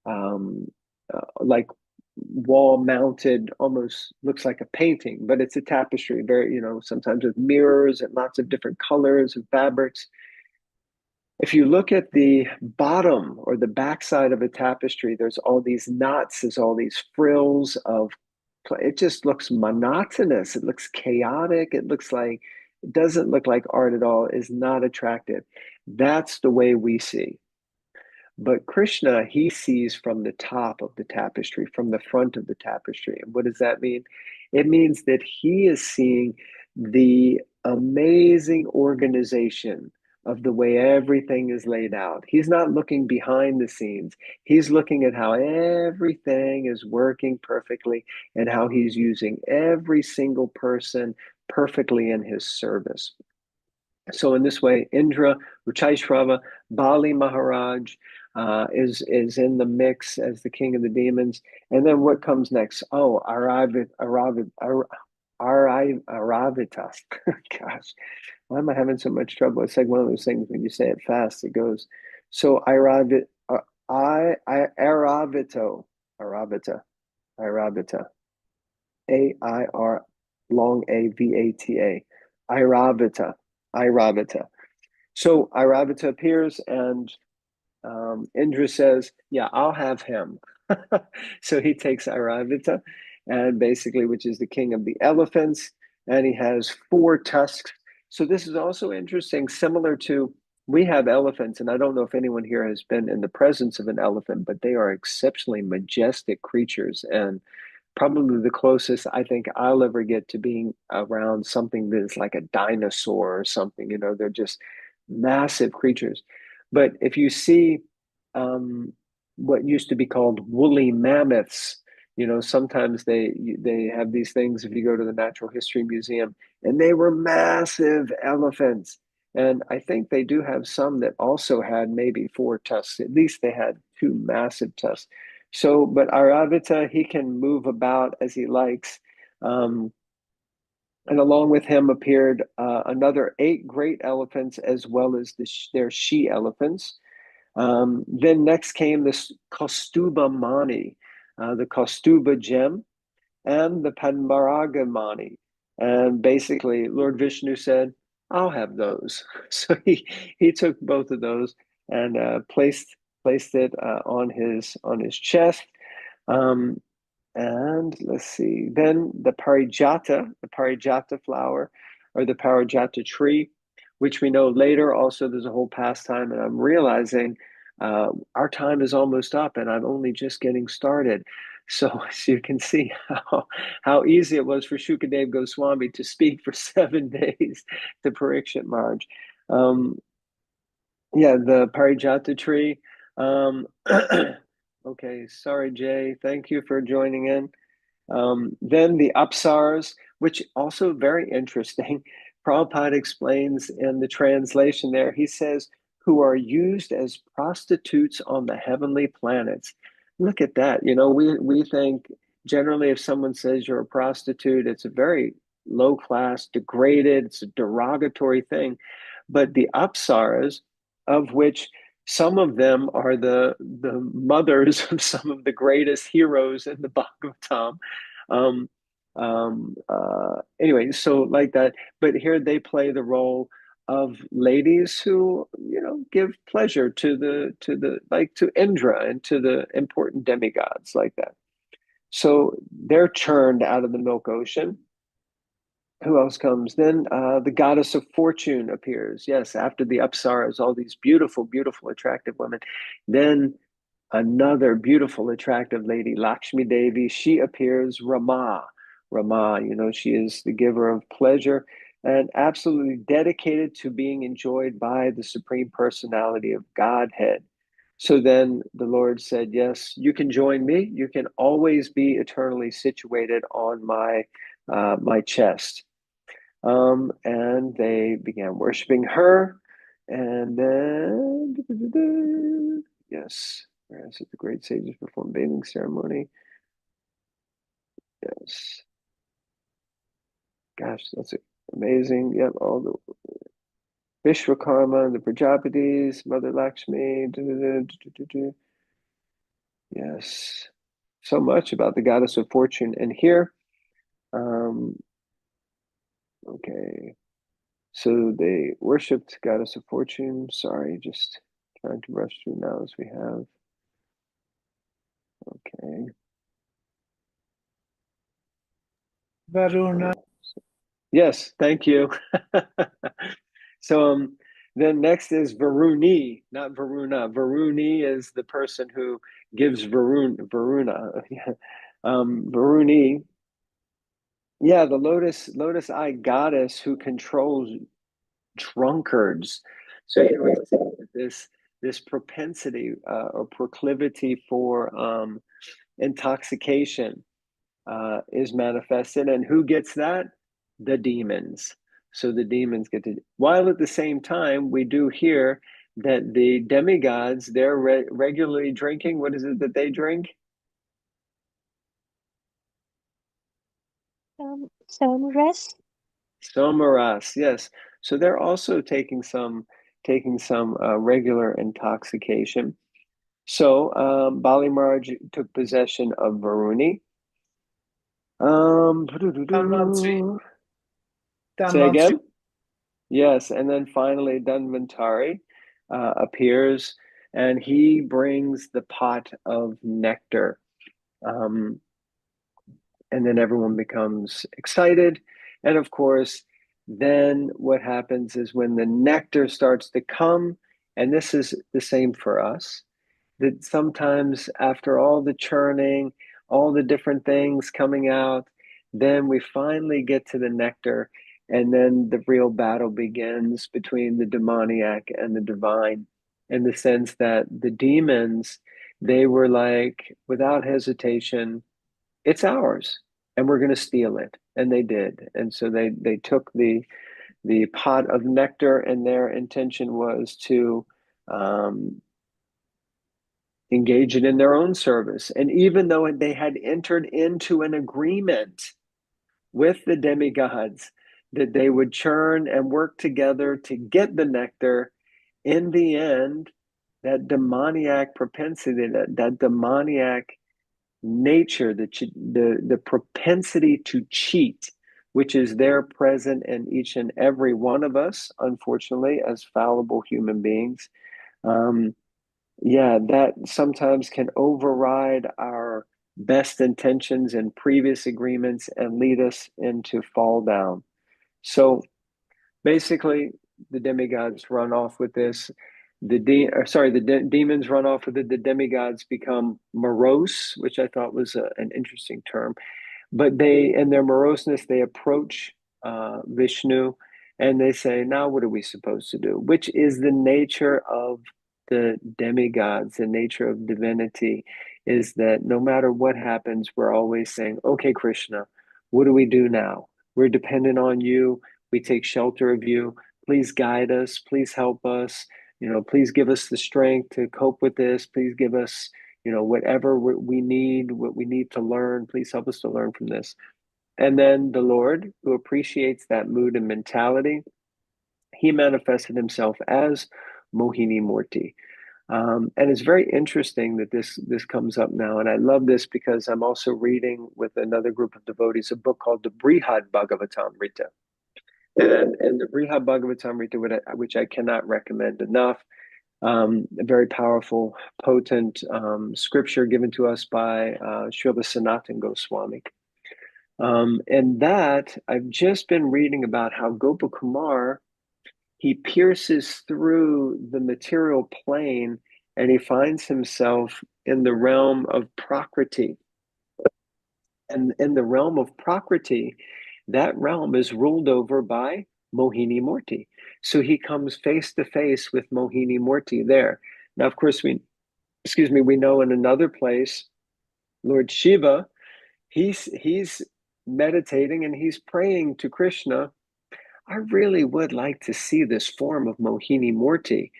um, like wall mounted, almost looks like a painting, but it's a tapestry, very, sometimes with mirrors and lots of different colors and fabrics. If you look at the bottom or the backside of a tapestry, there's all these knots, there's all these frills of, it just looks monotonous. It looks chaotic. It doesn't look like art at all, is not attractive. That's the way we see. But Krishna, he sees from the top of the tapestry, from the front of the tapestry. And what does that mean? It means that he is seeing the amazing organization of the way everything is laid out. He's not looking behind the scenes. He's looking at how everything is working perfectly and how he's using every single person perfectly in his service. So in this way, Indra, Ruchaishrava, Bali Maharaj is in the mix as the king of the demons. And then what comes next? Oh, Aravitas. Gosh, why am I having so much trouble? It's like one of those things when you say it fast, it goes. So Aravito, Airavita, AIR, long AVATA, Airavita. So Airavita appears, and Indra says, "Yeah, I'll have him." So he takes Airavita, and basically, which is the king of the elephants, and he has 4 tusks. So this is also interesting, similar to, we have elephants, and I don't know if anyone here has been in the presence of an elephant, but they are exceptionally majestic creatures, and probably the closest I think I'll ever get to being around something that's like a dinosaur or something. They're just massive creatures. But if you see what used to be called woolly mammoths, sometimes they have these things if you go to the Natural History Museum, and they were massive elephants. And I think they do have some that also had maybe 4 tusks. At least they had 2 massive tusks. So, but Aravita, he can move about as he likes. And along with him appeared another 8 great elephants, as well as their she elephants. Then next came this Kaustuba Mani, the Kaustuba gem, and the Padmaraga Mani. And basically, Lord Vishnu said, "I'll have those." So he took both of those and placed it on his chest. And let's see, then the Parijata flower, or the Parijata tree, which we know later also there's a whole pastime, and I'm realizing our time is almost up and I'm only just getting started. So you can see how easy it was for Shukadev Goswami to speak for 7 days to Parikshit Maharaj. Yeah, the Parijata tree. Okay, sorry, Jay. Thank you for joining in. Then the Apsaras, which also very interesting. Prabhupada explains in the translation there, he says, who are used as prostitutes on the heavenly planets. Look at that. We think generally if someone says you're a prostitute, it's a very low class, degraded, it's a derogatory thing. But the Apsaras, of which some of them are the mothers of some of the greatest heroes in the Bhagavatam. Anyway, so like that. But here they play the role of ladies who, give pleasure to to Indra and to the important demigods like that. So they're churned out of the milk ocean. Who else comes? Then the goddess of fortune appears. Yes, after the Apsaras, all these beautiful, beautiful, attractive women. Then another beautiful, attractive lady, Lakshmi Devi, she appears. Rama, she is the giver of pleasure and absolutely dedicated to being enjoyed by the Supreme Personality of Godhead. So then the Lord said, yes, you can join me. You can always be eternally situated on my chest. And they began worshiping her. And then, yes, whereas the great sages perform bathing ceremony. Yes. Gosh, that's amazing. Yep, all the Vishwakarma, the Prajapatis, Mother Lakshmi. Yes, so much about the goddess of fortune. And here, okay, so they worshipped goddess of fortune. Sorry, just trying to rush through now as we have. Okay. Varuna. Yes, thank you. So then next is Varuni, not Varuna. Varuni is the person who gives Varuna. Varuni, yeah, the lotus eye goddess who controls drunkards. So this propensity or proclivity for intoxication is manifested, and who gets that? The demons. So the demons get to. While at the same time, we do hear that the demigods they're regularly drinking. What is it that they drink? Somaras. Somaras, yes. So they're also taking some regular intoxication. So Bali Maharaj took possession of Varuni. Say again? Yes, and then finally Dhanvantari appears, and he brings the pot of nectar. And then everyone becomes excited. And of course, then what happens is when the nectar starts to come, and this is the same for us, that sometimes after all the churning, all the different things coming out, then we finally get to the nectar, and then the real battle begins between the demoniac and the divine, in the sense that the demons, they were like, without hesitation, it's ours, and we're going to steal it. And they did. And so they took the pot of nectar, and their intention was to engage it in their own service. And even though they had entered into an agreement with the demigods that they would churn and work together to get the nectar, in the end, that demoniac propensity, that demoniac nature, the propensity to cheat, which is there present in each and every one of us, unfortunately, as fallible human beings, yeah, that sometimes can override our best intentions and previous agreements and lead us into fall down. So basically, the demigods run off with this. The demons run off with it. The demigods become morose, which I thought was an interesting term. But they, in their moroseness, they approach Vishnu and they say, "Now, what are we supposed to do?" Which is the nature of the demigods, the nature of divinity, is that no matter what happens, we're always saying, "Okay, Krishna, what do we do now? We're dependent on you. We take shelter of you. Please guide us. Please help us. Please give us the strength to cope with this. Please give us, whatever we need, what we need to learn. Please help us to learn from this." And then the Lord, who appreciates that mood and mentality, he manifested himself as Mohini Murti. And it's very interesting that this comes up now. And I love this because I'm also reading with another group of devotees a book called the Brihad Bhagavatamrita. And the Brihad Bhagavatamrita, which I cannot recommend enough, a very powerful, potent scripture given to us by Srila Sanatana Goswami. And that I've just been reading about how Gopakumar, he pierces through the material plane and he finds himself in the realm of Prakriti. And in the realm of Prakriti, that realm is ruled over by Mohini Murti. So he comes face to face with Mohini Murti there. Now, of course, we know in another place, Lord Shiva, he's meditating and he's praying to Krishna. I really would like to see this form of Mohini Murti,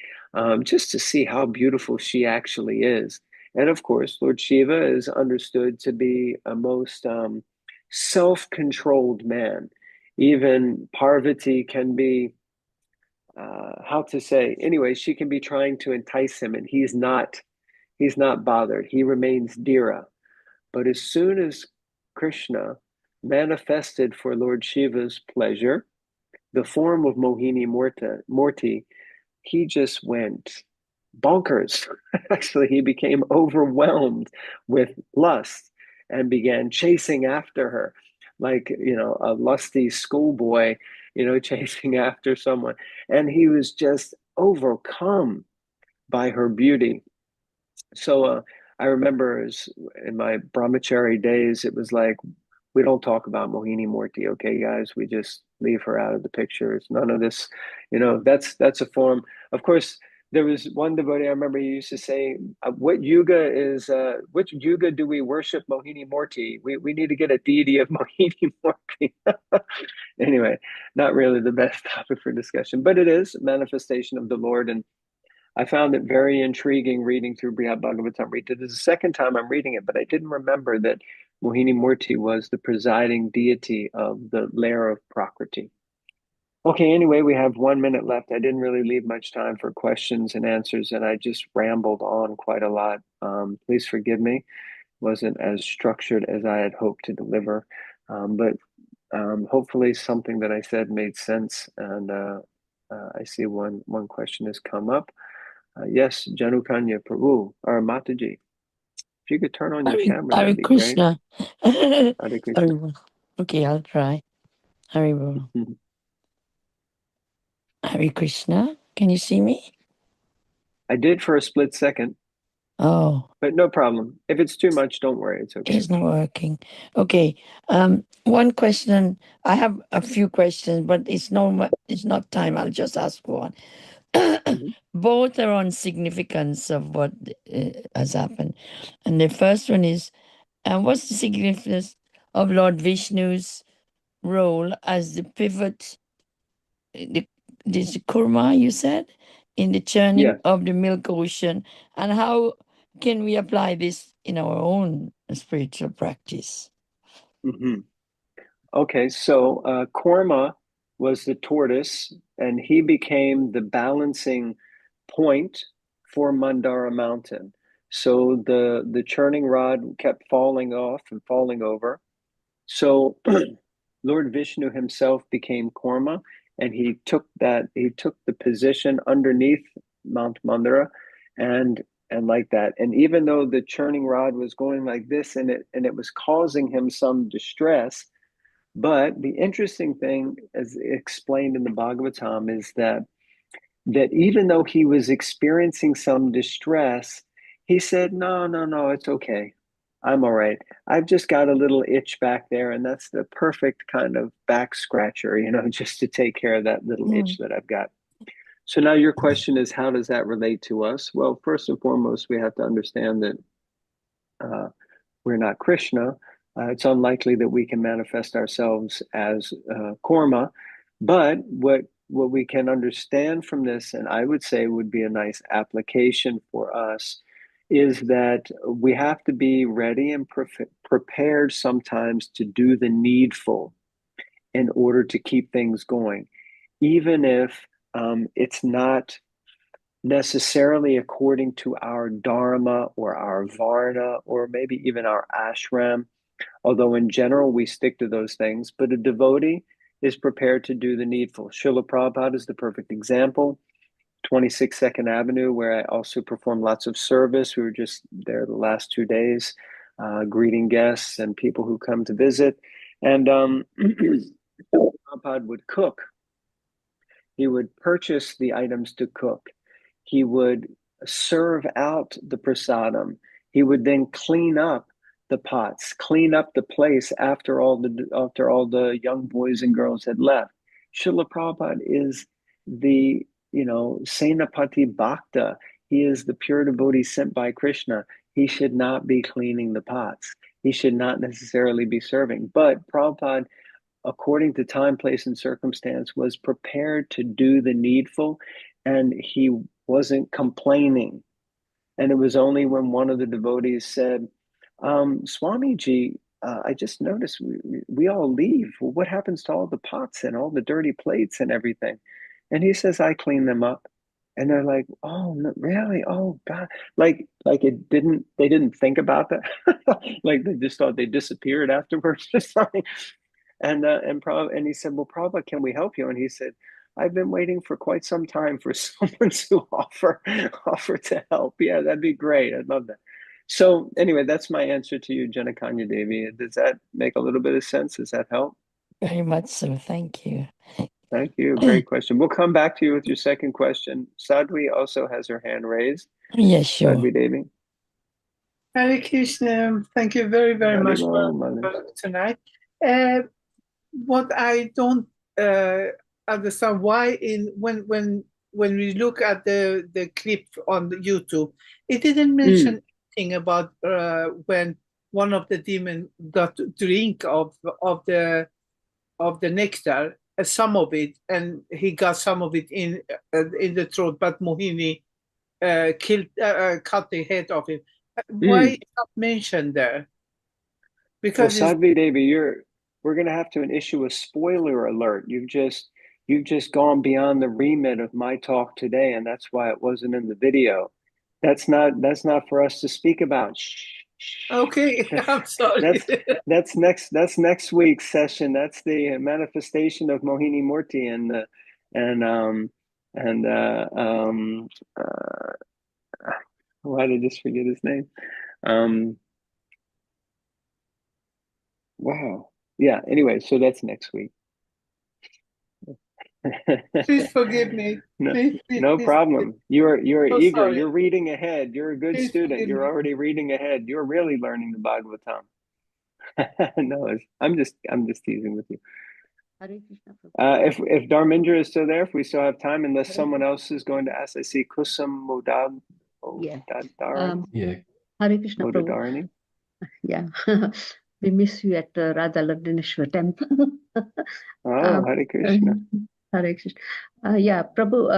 just to see how beautiful she actually is. And of course, Lord Shiva is understood to be a most self-controlled man. Even Parvati can be how to say, anyway, she can be trying to entice him, and he's not bothered. He remains Dhira. But as soon as Krishna manifested for Lord Shiva's pleasure, the form of Mohini Morti, he just went bonkers. Actually, he became overwhelmed with lust and began chasing after her like, a lusty schoolboy, chasing after someone. And he was just overcome by her beauty. So I remember in my brahmachari days, it was like, we don't talk about Mohini Morty, okay, guys? We just leave her out of the picture. It's none of this, that's a form. Of course, there was one devotee I remember he used to say, which yuga do we worship Mohini Morty? We need to get a deity of Mohini Morty. Anyway, not really the best topic for discussion, but it is a manifestation of the Lord. And I found it very intriguing reading through Brihad Bhagavatamrita. This is the second time I'm reading it, but I didn't remember that Mohini Murti was the presiding deity of the lair of Prakriti. Okay, anyway, we have 1 minute left. I didn't really leave much time for questions and answers, and I just rambled on quite a lot. Please forgive me. Wasn't as structured as I had hoped to deliver, but hopefully something that I said made sense. And I see one question has come up. Yes, Janukanya Prabhu or Mataji. If you could turn on your camera, Hare that'd be Krishna. great. Hare Krishna. Okay, I'll try. Hare Bol. Hare Krishna. Can you see me? I did for a split second. Oh. But no problem. If it's too much, don't worry. It's okay. It's not working. Okay. One question. I have a few questions, but it's not time. I'll just ask one. Both are on significance of what has happened. And the first one is, what's the significance of Lord Vishnu's role as the pivot, this kurma you said, in the churning of the milk ocean, and how can we apply this in our own spiritual practice? Okay, so Korma was the tortoise, and he became the balancing point for Mandara Mountain. So the churning rod kept falling off and falling over. So Lord Vishnu himself became Korma, and he took the position underneath Mount Mandara, and like that. And even though the churning rod was going like this, and it was causing him some distress, but the interesting thing, as explained in the Bhagavatam, is that even though he was experiencing some distress, he said, no, it's okay. I'm all right. I've just got a little itch back there, and that's the perfect kind of back scratcher, just to take care of that little itch that I've got. So now your question is, how does that relate to us? Well, first and foremost, we have to understand that we're not Krishna. It's unlikely that we can manifest ourselves as Korma. But what we can understand from this, and I would say would be a nice application for us, is that we have to be ready and prepared sometimes to do the needful in order to keep things going, even if it's not necessarily according to our dharma or our varna or maybe even our ashram, although in general we stick to those things. But a devotee is prepared to do the needful. Srila Prabhupada is the perfect example. 26 Second Avenue, where I also perform lots of service. We were just there the last 2 days, greeting guests and people who come to visit. And Prabhupada would cook. He would purchase the items to cook. He would serve out the prasadam. He would then clean up the pots, clean up the place after all the young boys and girls had left. Srila Prabhupada is the Senapati Bhakta. He is the pure devotee sent by Krishna. He should not be cleaning the pots. He should not necessarily be serving. But Prabhupada, according to time, place, and circumstance, was prepared to do the needful, and he wasn't complaining. And it was only when one of the devotees said, Swamiji, I just noticed we all leave. Well, what happens to all the pots and all the dirty plates and everything? And he says, I clean them up. And they're like, oh, no, really? Oh, God. Like they didn't think about that. Like they just thought they disappeared afterwards or something. And he said, well, Prabhupada, can we help you? And he said, I've been waiting for quite some time for someone to offer to help. Yeah, that'd be great. I'd love that. So anyway, that's my answer to you, Janakanya Devi. Does that make a little bit of sense? Does that help? Very much so. Thank you. Thank you. Great question. We'll come back to you with your second question. Sadhvi also has her hand raised. Yes, sure. Sadhvi Devi. Hare Krishna. Thank you very, very much for tonight. What I don't understand why when we look at the clip on the YouTube, it didn't mention anything about when one of the demons got to drink of the nectar, some of it, and he got some of it in the throat, but Mohini cut the head off him. Why is not mentioned there? Because Sadhvi Devi, we're going to have to issue a spoiler alert. You've just gone beyond the remit of my talk today, and that's why it wasn't in the video. That's not for us to speak about. Shh. Okay, I'm sorry. That's next week's session. That's the manifestation of Mohini Murti why did I just forget his name? Wow. Yeah. Anyway, so that's next week. Please forgive me. No problem. You're so eager. sorry. You're reading ahead. You're a good student. You're already reading ahead. You're really learning the Bhagavatam. No, I'm just teasing with you. If Dharmendra is still there, if we still have time, unless someone else is going to ask, I see Kusum Modad. Yeah. Yeah. Hare Krishna Prabhu. Yeah. We miss you at Radha Ladineshwar temple. Hare Krishna. Hare Krishna. Yeah, Prabhu,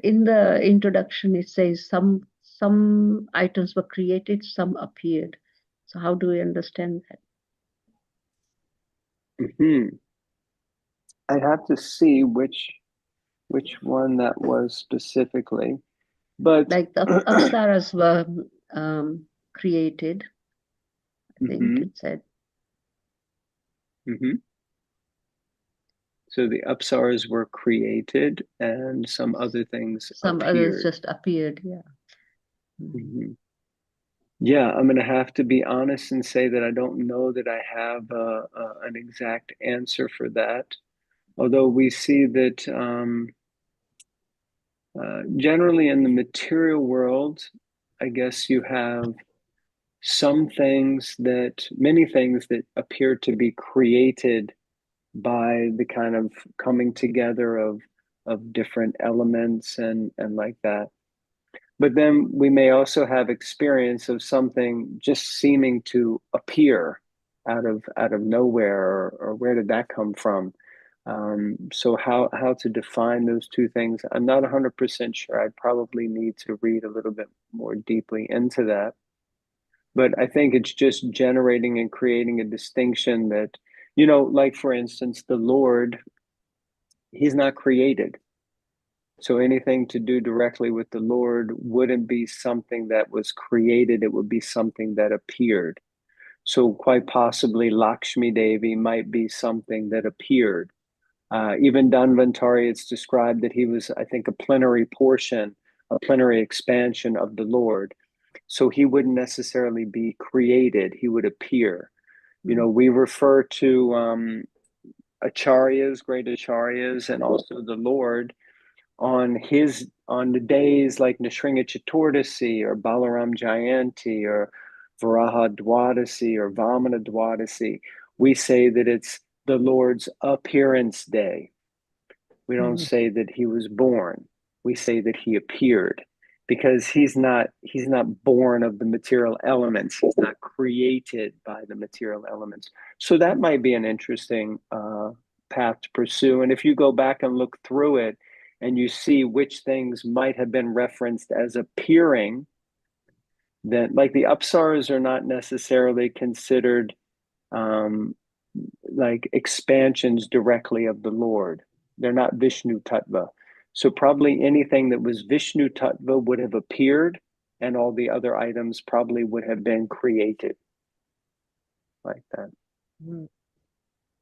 in the introduction it says some items were created, some appeared. So how do we understand that? I'd have to see which one that was specifically, but like the apsaras were created. I think it said. So the apsaras were created, and some other things. Some others just appeared. Yeah. Yeah, I'm going to have to be honest and say that I don't know that I have an exact answer for that. Although we see that generally in the material world, I guess you have many things that appear to be created by the kind of coming together of different elements and like that. But then we may also have experience of something just seeming to appear out of nowhere, or where did that come from? So how to define those two things, I'm not 100% sure. I'd probably need to read a little bit more deeply into that. But I think it's just generating and creating a distinction that, like for instance, the Lord, he's not created. So anything to do directly with the Lord wouldn't be something that was created. It would be something that appeared. So quite possibly Lakshmi Devi might be something that appeared. Even Dhanvantari, it's described that he was, I think, a plenary portion, a plenary expansion of the Lord. So he wouldn't necessarily be created. He would appear. We refer to acharyas, great acharyas, and also the Lord on the days like Nishringa Chaturdasi or Balaram Jayanti or Varaha Dwadasi or Vamana Dwadasi. We say that it's the Lord's appearance day. We don't say that he was born. We say that he appeared, because he's not born of the material elements. He's not created by the material elements. So that might be an interesting path to pursue. And if you go back and look through it, and you see which things might have been referenced as appearing, that like the apsaras are not necessarily considered like expansions directly of the Lord. They're not Vishnu Tattva. So probably anything that was Vishnu Tattva would have appeared, and all the other items probably would have been created like that.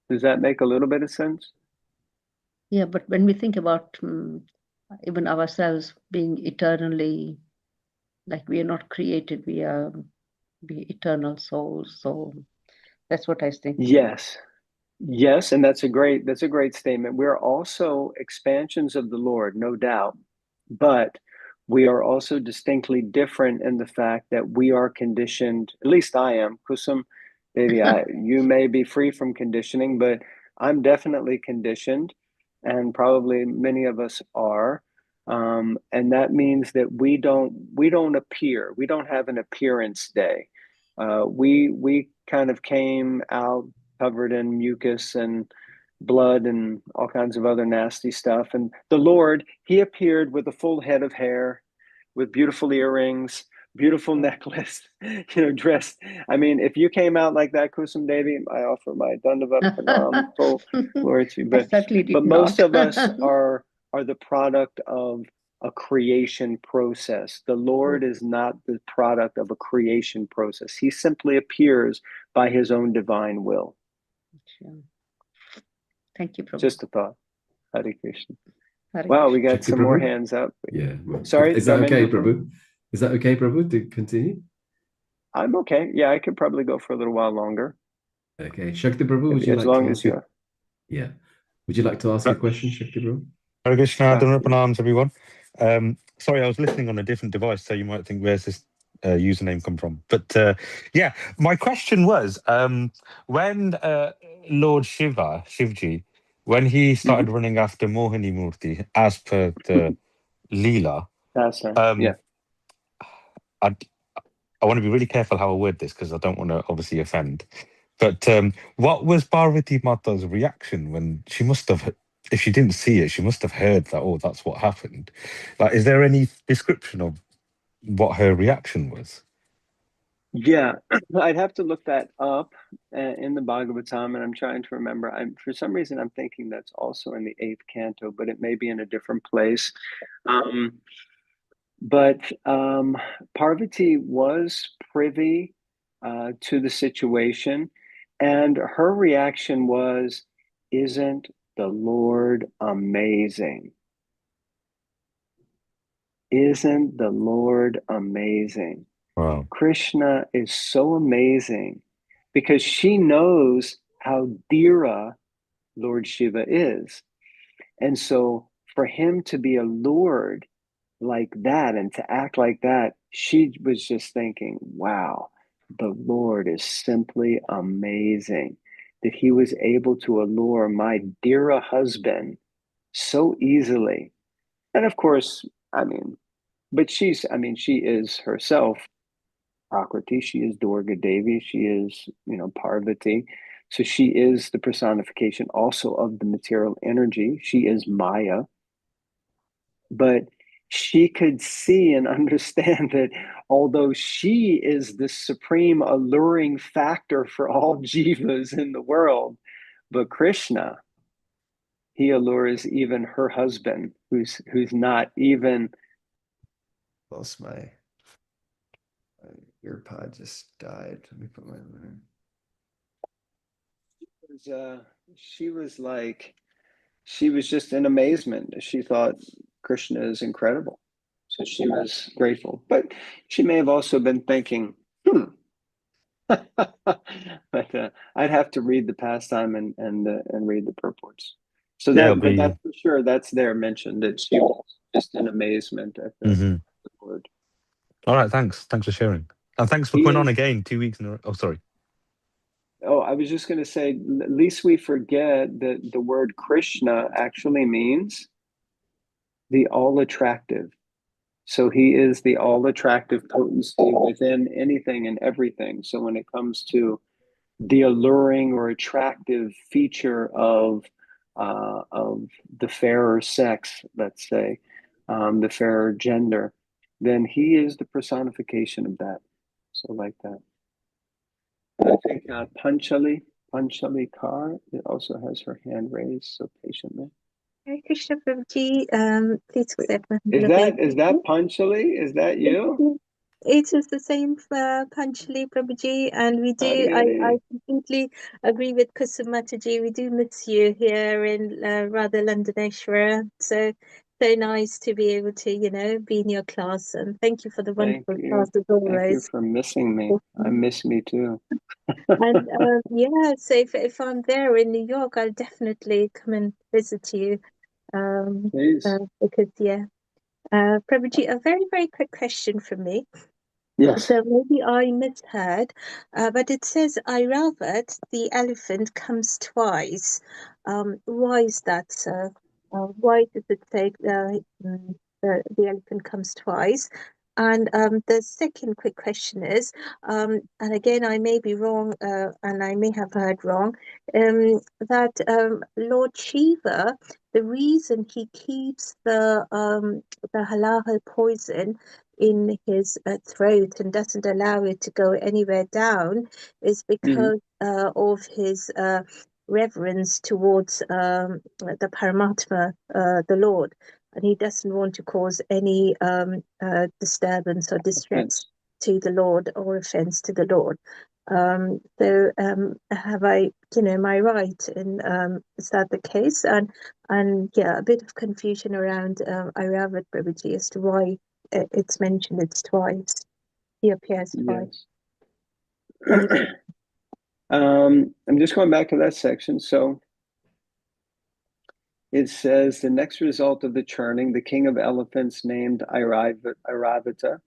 Does that make a little bit of sense? Yeah, but when we think about even ourselves being eternally, like we are not created, we are eternal souls. So that's what I think. Yes. Yes, and that's a great statement. We're also expansions of the Lord, no doubt, but we are also distinctly different in the fact that we are conditioned. At least I am. Kusum, maybe you may be free from conditioning, but I'm definitely conditioned, and probably many of us are. And that means that we don't appear. We don't have an appearance day. We kind of came out covered in mucus and blood and all kinds of other nasty stuff. And the Lord, he appeared with a full head of hair, with beautiful earrings, beautiful necklace, dressed. I mean, if you came out like that, Kusum Devi, I offer my Dandavat Pranam, full glory to you. But most of us are the product of a creation process. The Lord is not the product of a creation process. He simply appears by his own divine will. Thank you, Prabhu. Just a thought. Hare Krishna. Wow, we got Shakti some Prabhu? more hands up. Yeah. Sorry. Is that okay, Prabhu? Is that okay, Prabhu, to continue? I'm okay. Yeah, I could probably go for a little while longer. Okay. Shakti Prabhu, would you as like long to as ask you? Yeah. Would you like to ask a question, Shakti Prabhu? Hare Krishna, Pranams, everyone. Sorry, I was listening on a different device, so you might think, where's this username come from? But yeah, my question was, when Lord Shivji, when he started running after Mohini Murti, as per the Leela, yeah. I want to be really careful how I word this because I don't want to obviously offend. But what was Parvati Mata's reaction when she must have, if she didn't see it, she must have heard that, oh, that's what happened. Like, is there any description of what her reaction was? Yeah, I'd have to look that up in the Bhagavatam, and I'm trying to remember. For some reason, I'm thinking that's also in the 8th canto, but it may be in a different place. But Parvati was privy to the situation, and her reaction was, "Isn't the Lord amazing? Isn't the Lord amazing?" Wow. Krishna is so amazing because she knows how Dhira Lord Shiva is. And so for him to be a Lord like that and to act like that, she was just thinking, wow, the Lord is simply amazing that he was able to allure my Dhira husband so easily. And of course, but she is herself Prakriti, she is Durga Devi, she is, Parvati. So she is the personification also of the material energy. She is Maya. But she could see and understand that although she is the supreme alluring factor for all jivas in the world, but Krishna, he allures even her husband, who's not even. Lost my earpod just died. Let me put my she was just in amazement. She thought Krishna is incredible. So she was grateful. But she may have also been thinking, but I'd have to read the pastime and read the purports. So but that's for sure. That's there mentioned that she was just in amazement at the word. All right, thanks. Thanks for sharing. And thanks for coming on again 2 weeks in a row. Oh, sorry. Oh, I was just going to say, at least we forget that the word Krishna actually means the all-attractive. So he is the all-attractive potency within anything and everything. So when it comes to the alluring or attractive feature of the fairer sex, let's say, the fairer gender, then he is the personification of that. So like that. I think Panchali Kar, it also has her hand raised so patiently. Hare Krishna Prabhuji, please accept my Is that Panchali? Is that you? It is the same Panchali Prabhuji, and we do. I completely agree with Kusumataji. We do miss you here in Radha Londoneshwara. So nice to be able to, be in your class, and thank you for the wonderful class as always. Thank you for missing me. I miss me too. And yeah, so if I'm there in New York, I'll definitely come and visit you. Please. Because Prabhuji, a very, very quick question from me. Yes. So maybe I misheard, but it says Airavat, the elephant, comes twice. Why is that, sir? Why does it say the elephant comes twice? And the second quick question is, and again, I may be wrong, and I may have heard wrong, that Lord Shiva, the reason he keeps the halal poison in his throat and doesn't allow it to go anywhere down is because of his reverence towards the Paramatma, the Lord, and he doesn't want to cause any disturbance or distress to the Lord or offense to the Lord. So have I, am I right? And is that the case? And yeah, a bit of confusion around Airavat Prabhuji as to why it's mentioned it's twice. He appears twice. Yes. I'm just going back to that section. So it says the next result of the churning, the king of elephants named Airavata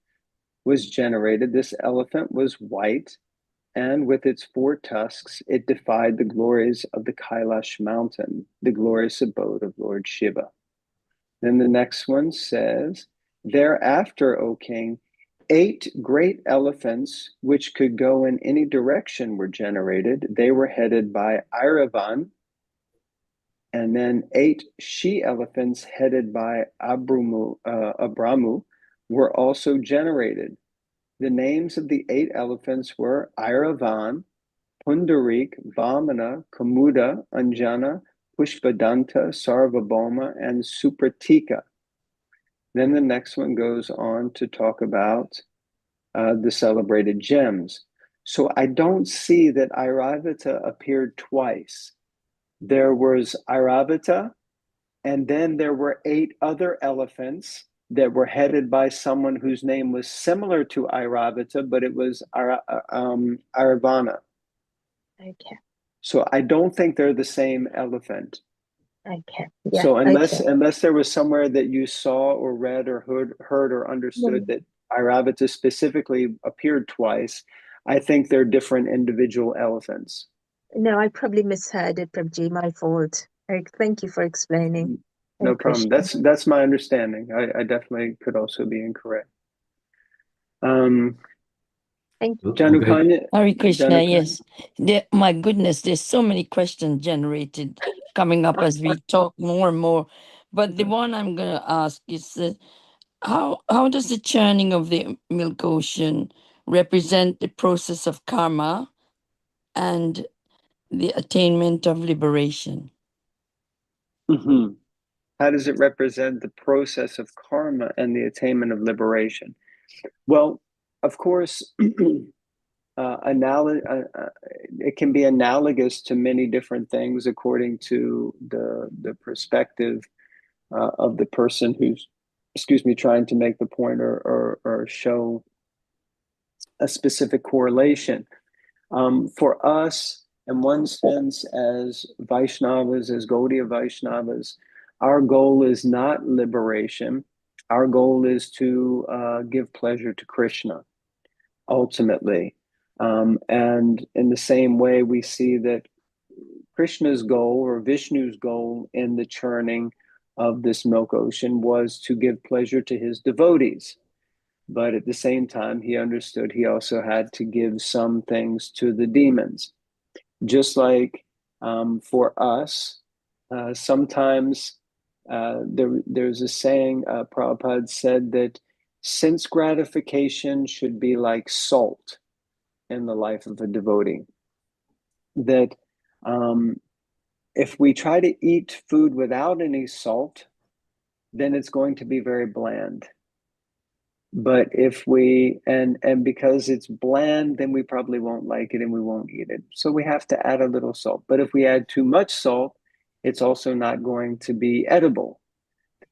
was generated. This elephant was white, and with its 4 tusks, it defied the glories of the Kailash mountain, the glorious abode of Lord Shiva. Then the next one says, thereafter, O king, 8 great elephants, which could go in any direction, were generated. They were headed by Airavan. And then 8 she-elephants headed by Abramu were also generated. The names of the 8 elephants were Airavan, Pundarik, Vamana, Kamuda, Anjana, Pushpadanta, Sarvabhauma, and Supratika. Then the next one goes on to talk about the celebrated gems. So I don't see that Airavata appeared twice. There was Airavata, and then there were 8 other elephants that were headed by someone whose name was similar to Airavata, but it was Airavana. Okay. So I don't think they're the same elephant. Okay. Yeah. So unless there was somewhere that you saw or read or heard or understood that Airavata specifically appeared twice, I think they're different individual elephants. No, I probably misheard it, Prabhuji. My fault. Thank you for explaining. No problem. That's my understanding. I definitely could also be incorrect. Thank you. Janukanya. Hare Krishna, yes. My goodness, there's so many questions generated coming up as we talk more and more. But the one I'm going to ask is how does the churning of the milk ocean represent the process of karma and the attainment of liberation? How does it represent the process of karma and the attainment of liberation? Well, of course, it can be analogous to many different things according to the perspective of the person who's, trying to make the point or show a specific correlation. For us, in one sense, as Vaishnavas, as Gaudiya Vaishnavas, our goal is not liberation. Our goal is to give pleasure to Krishna, ultimately. And in the same way, we see that Krishna's goal or Vishnu's goal in the churning of this milk ocean was to give pleasure to his devotees. But at the same time, he understood he also had to give some things to the demons. Just like for us, sometimes there's a saying, Prabhupada said that sense gratification should be like salt in the life of a devotee. That if we try to eat food without any salt, then it's going to be very bland. But if we, and because it's bland, then we probably won't like it and we won't eat it. So we have to add a little salt. But if we add too much salt, it's also not going to be edible.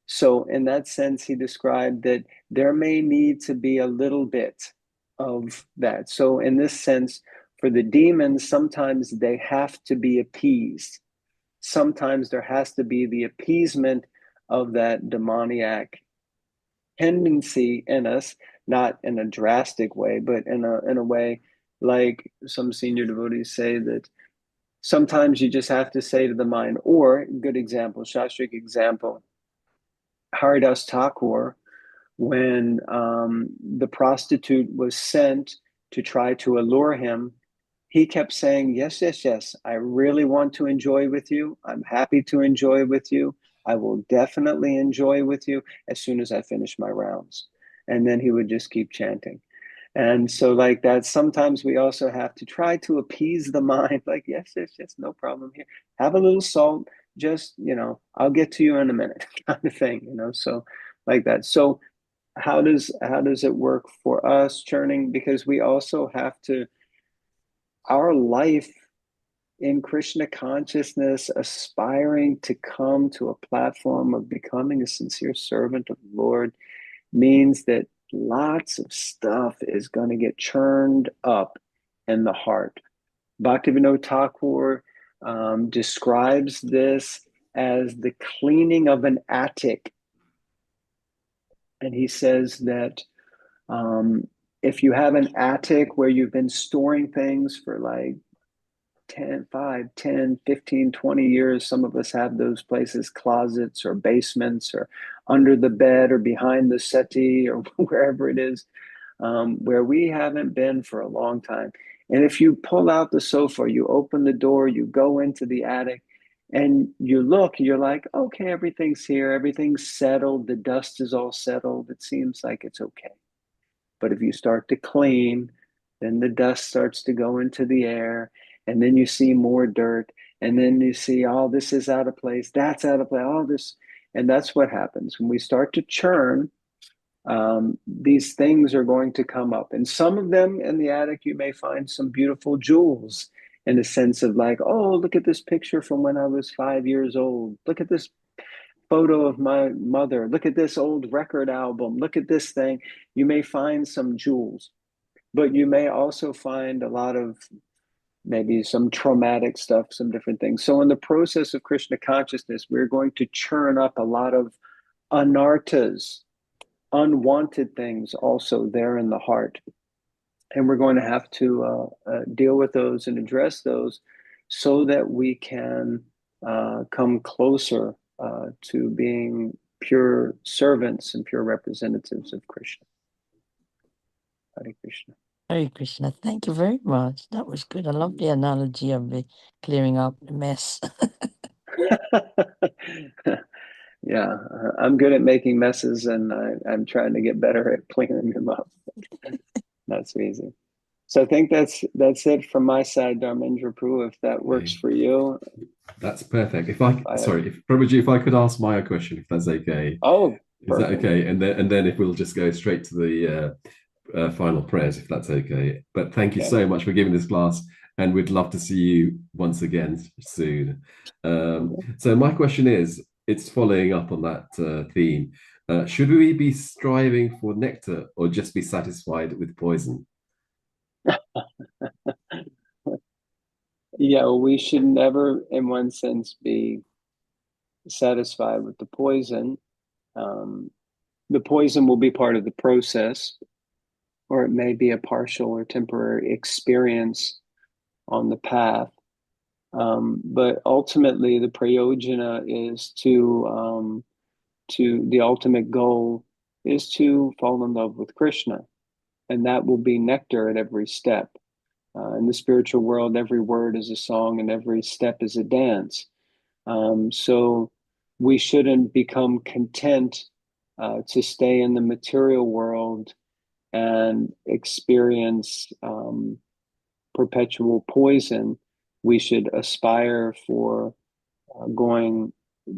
So in that sense, he described that there may need to be a little bit of that. So in this sense, for the demons, sometimes they have to be appeased. Sometimes there has to be the appeasement of that demoniac tendency in us, not in a drastic way, but in a way, like some senior devotees say, that sometimes you just have to say to the mind, or good example, Shastric example, Haridas Thakur, when the prostitute was sent to try to allure him, he kept saying, yes, yes, yes, I really want to enjoy with you. I'm happy to enjoy with you. I will definitely enjoy with you as soon as I finish my rounds. And then he would just keep chanting. And so like that, sometimes we also have to try to appease the mind, like, yes, yes, yes, no problem here. Have a little salt, just, I'll get to you in a minute kind of thing, so like that. So how does it work for us, Churning? Because we also have to, our life in Krishna consciousness, aspiring to come to a platform of becoming a sincere servant of the Lord, means that lots of stuff is going to get churned up in the heart. Bhaktivinoda Thakur describes this as the cleaning of an attic. And he says that if you have an attic where you've been storing things for like 5, 10, 15, 20 years, some of us have those places, closets or basements or under the bed or behind the settee or wherever it is, where we haven't been for a long time. And if you pull out the sofa, you open the door, you go into the attic, and you look, you're like, okay, everything's here, everything's settled, the dust is all settled, it seems like it's okay. But if you start to clean, then the dust starts to go into the air, and then you see more dirt, and then you see, oh, this is out of place, that's out of place, all this. And that's what happens. When we start to churn, these things are going to come up. And some of them in the attic, you may find some beautiful jewels in a sense of like, oh, look at this picture from when I was 5 years old. Look at this photo of my mother. Look at this old record album. Look at this thing. You may find some jewels, but you may also find a lot of maybe some traumatic stuff, some different things. So in the process of Krishna consciousness, we're going to churn up a lot of anartas, unwanted things also there in the heart. And we're going to have to deal with those and address those so that we can come closer to being pure servants and pure representatives of Krishna. Hare Krishna. Hare Krishna. Thank you very much. That was good. I love the analogy of the clearing up the mess. Yeah, I'm good at making messes, and I'm trying to get better at cleaning them up. Not so easy. So I think that's it from my side, Dharmendra Prabhu, if that works for you. That's perfect. If Prabhuji, if I could ask Maya a question, if that's okay. Oh, is that okay? And then if we'll just go straight to the final prayers, if that's okay. But thank you so much for giving this class, and we'd love to see you once again soon. So my question is, it's following up on that theme. Should we be striving for nectar or just be satisfied with poison? Yeah, well, we should never, in one sense, be satisfied with the poison. The poison will be part of the process, or it may be a partial or temporary experience on the path. But ultimately, the prayojana is to the ultimate goal is to fall in love with Krishna, and that will be nectar at every step. In the spiritual world, every word is a song and every step is a dance. So we shouldn't become content to stay in the material world and experience perpetual poison. We should aspire for going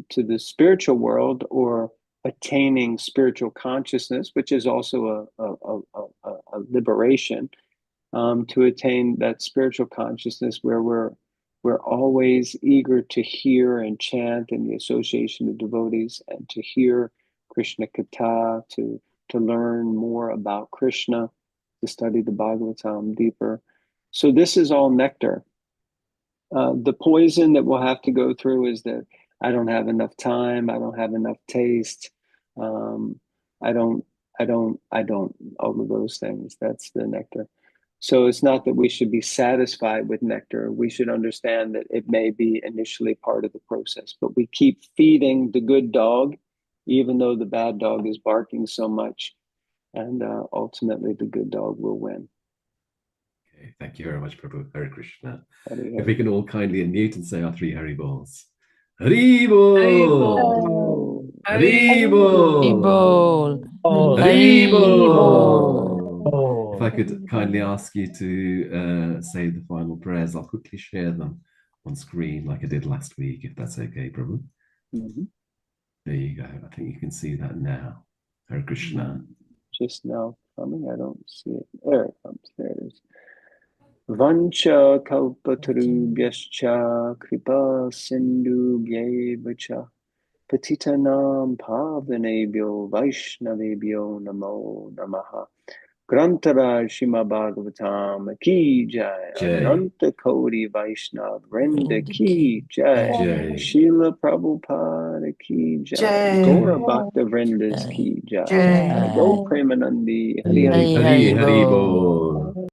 to the spiritual world or attaining spiritual consciousness, which is also a liberation, to attain that spiritual consciousness where we're always eager to hear and chant in the association of devotees and to hear Krishna Katha, to learn more about Krishna, to study the Bhagavatam deeper. So this is all nectar. The poison that we'll have to go through is that I don't have enough time, I don't have enough taste, I don't, all of those things. That's the nectar. So it's not that we should be satisfied with nectar. We should understand that it may be initially part of the process, but we keep feeding the good dog, even though the bad dog is barking so much, and ultimately the good dog will win. Okay, thank you very much, Prabhu. Hare Krishna. Hare If we can all kindly unmute and say our 3 Hari Bols. Hari Bol! Hari Bol! Hari Bol! If I could kindly ask you to say the final prayers, I'll quickly share them on screen like I did last week, if that's okay, Prabhu. Mm-hmm. There you go. I think you can see that now. Hare Krishna. Just now coming. I don't see it. There it comes. There it is. Vancha kalpatarubhyascha kripa sindhubhyevacha patitanam pavanebhyo vaishnavebhyo namo namaha. Grantara Shima Bhagavatam ki jai, Ananta Kodi Vaishnav Vrinda ki jai, Srila Prabhupada ki jai, Gaura Bhakta Vrindas ki jai, Go Premanandi Hari Hari Hari Bol.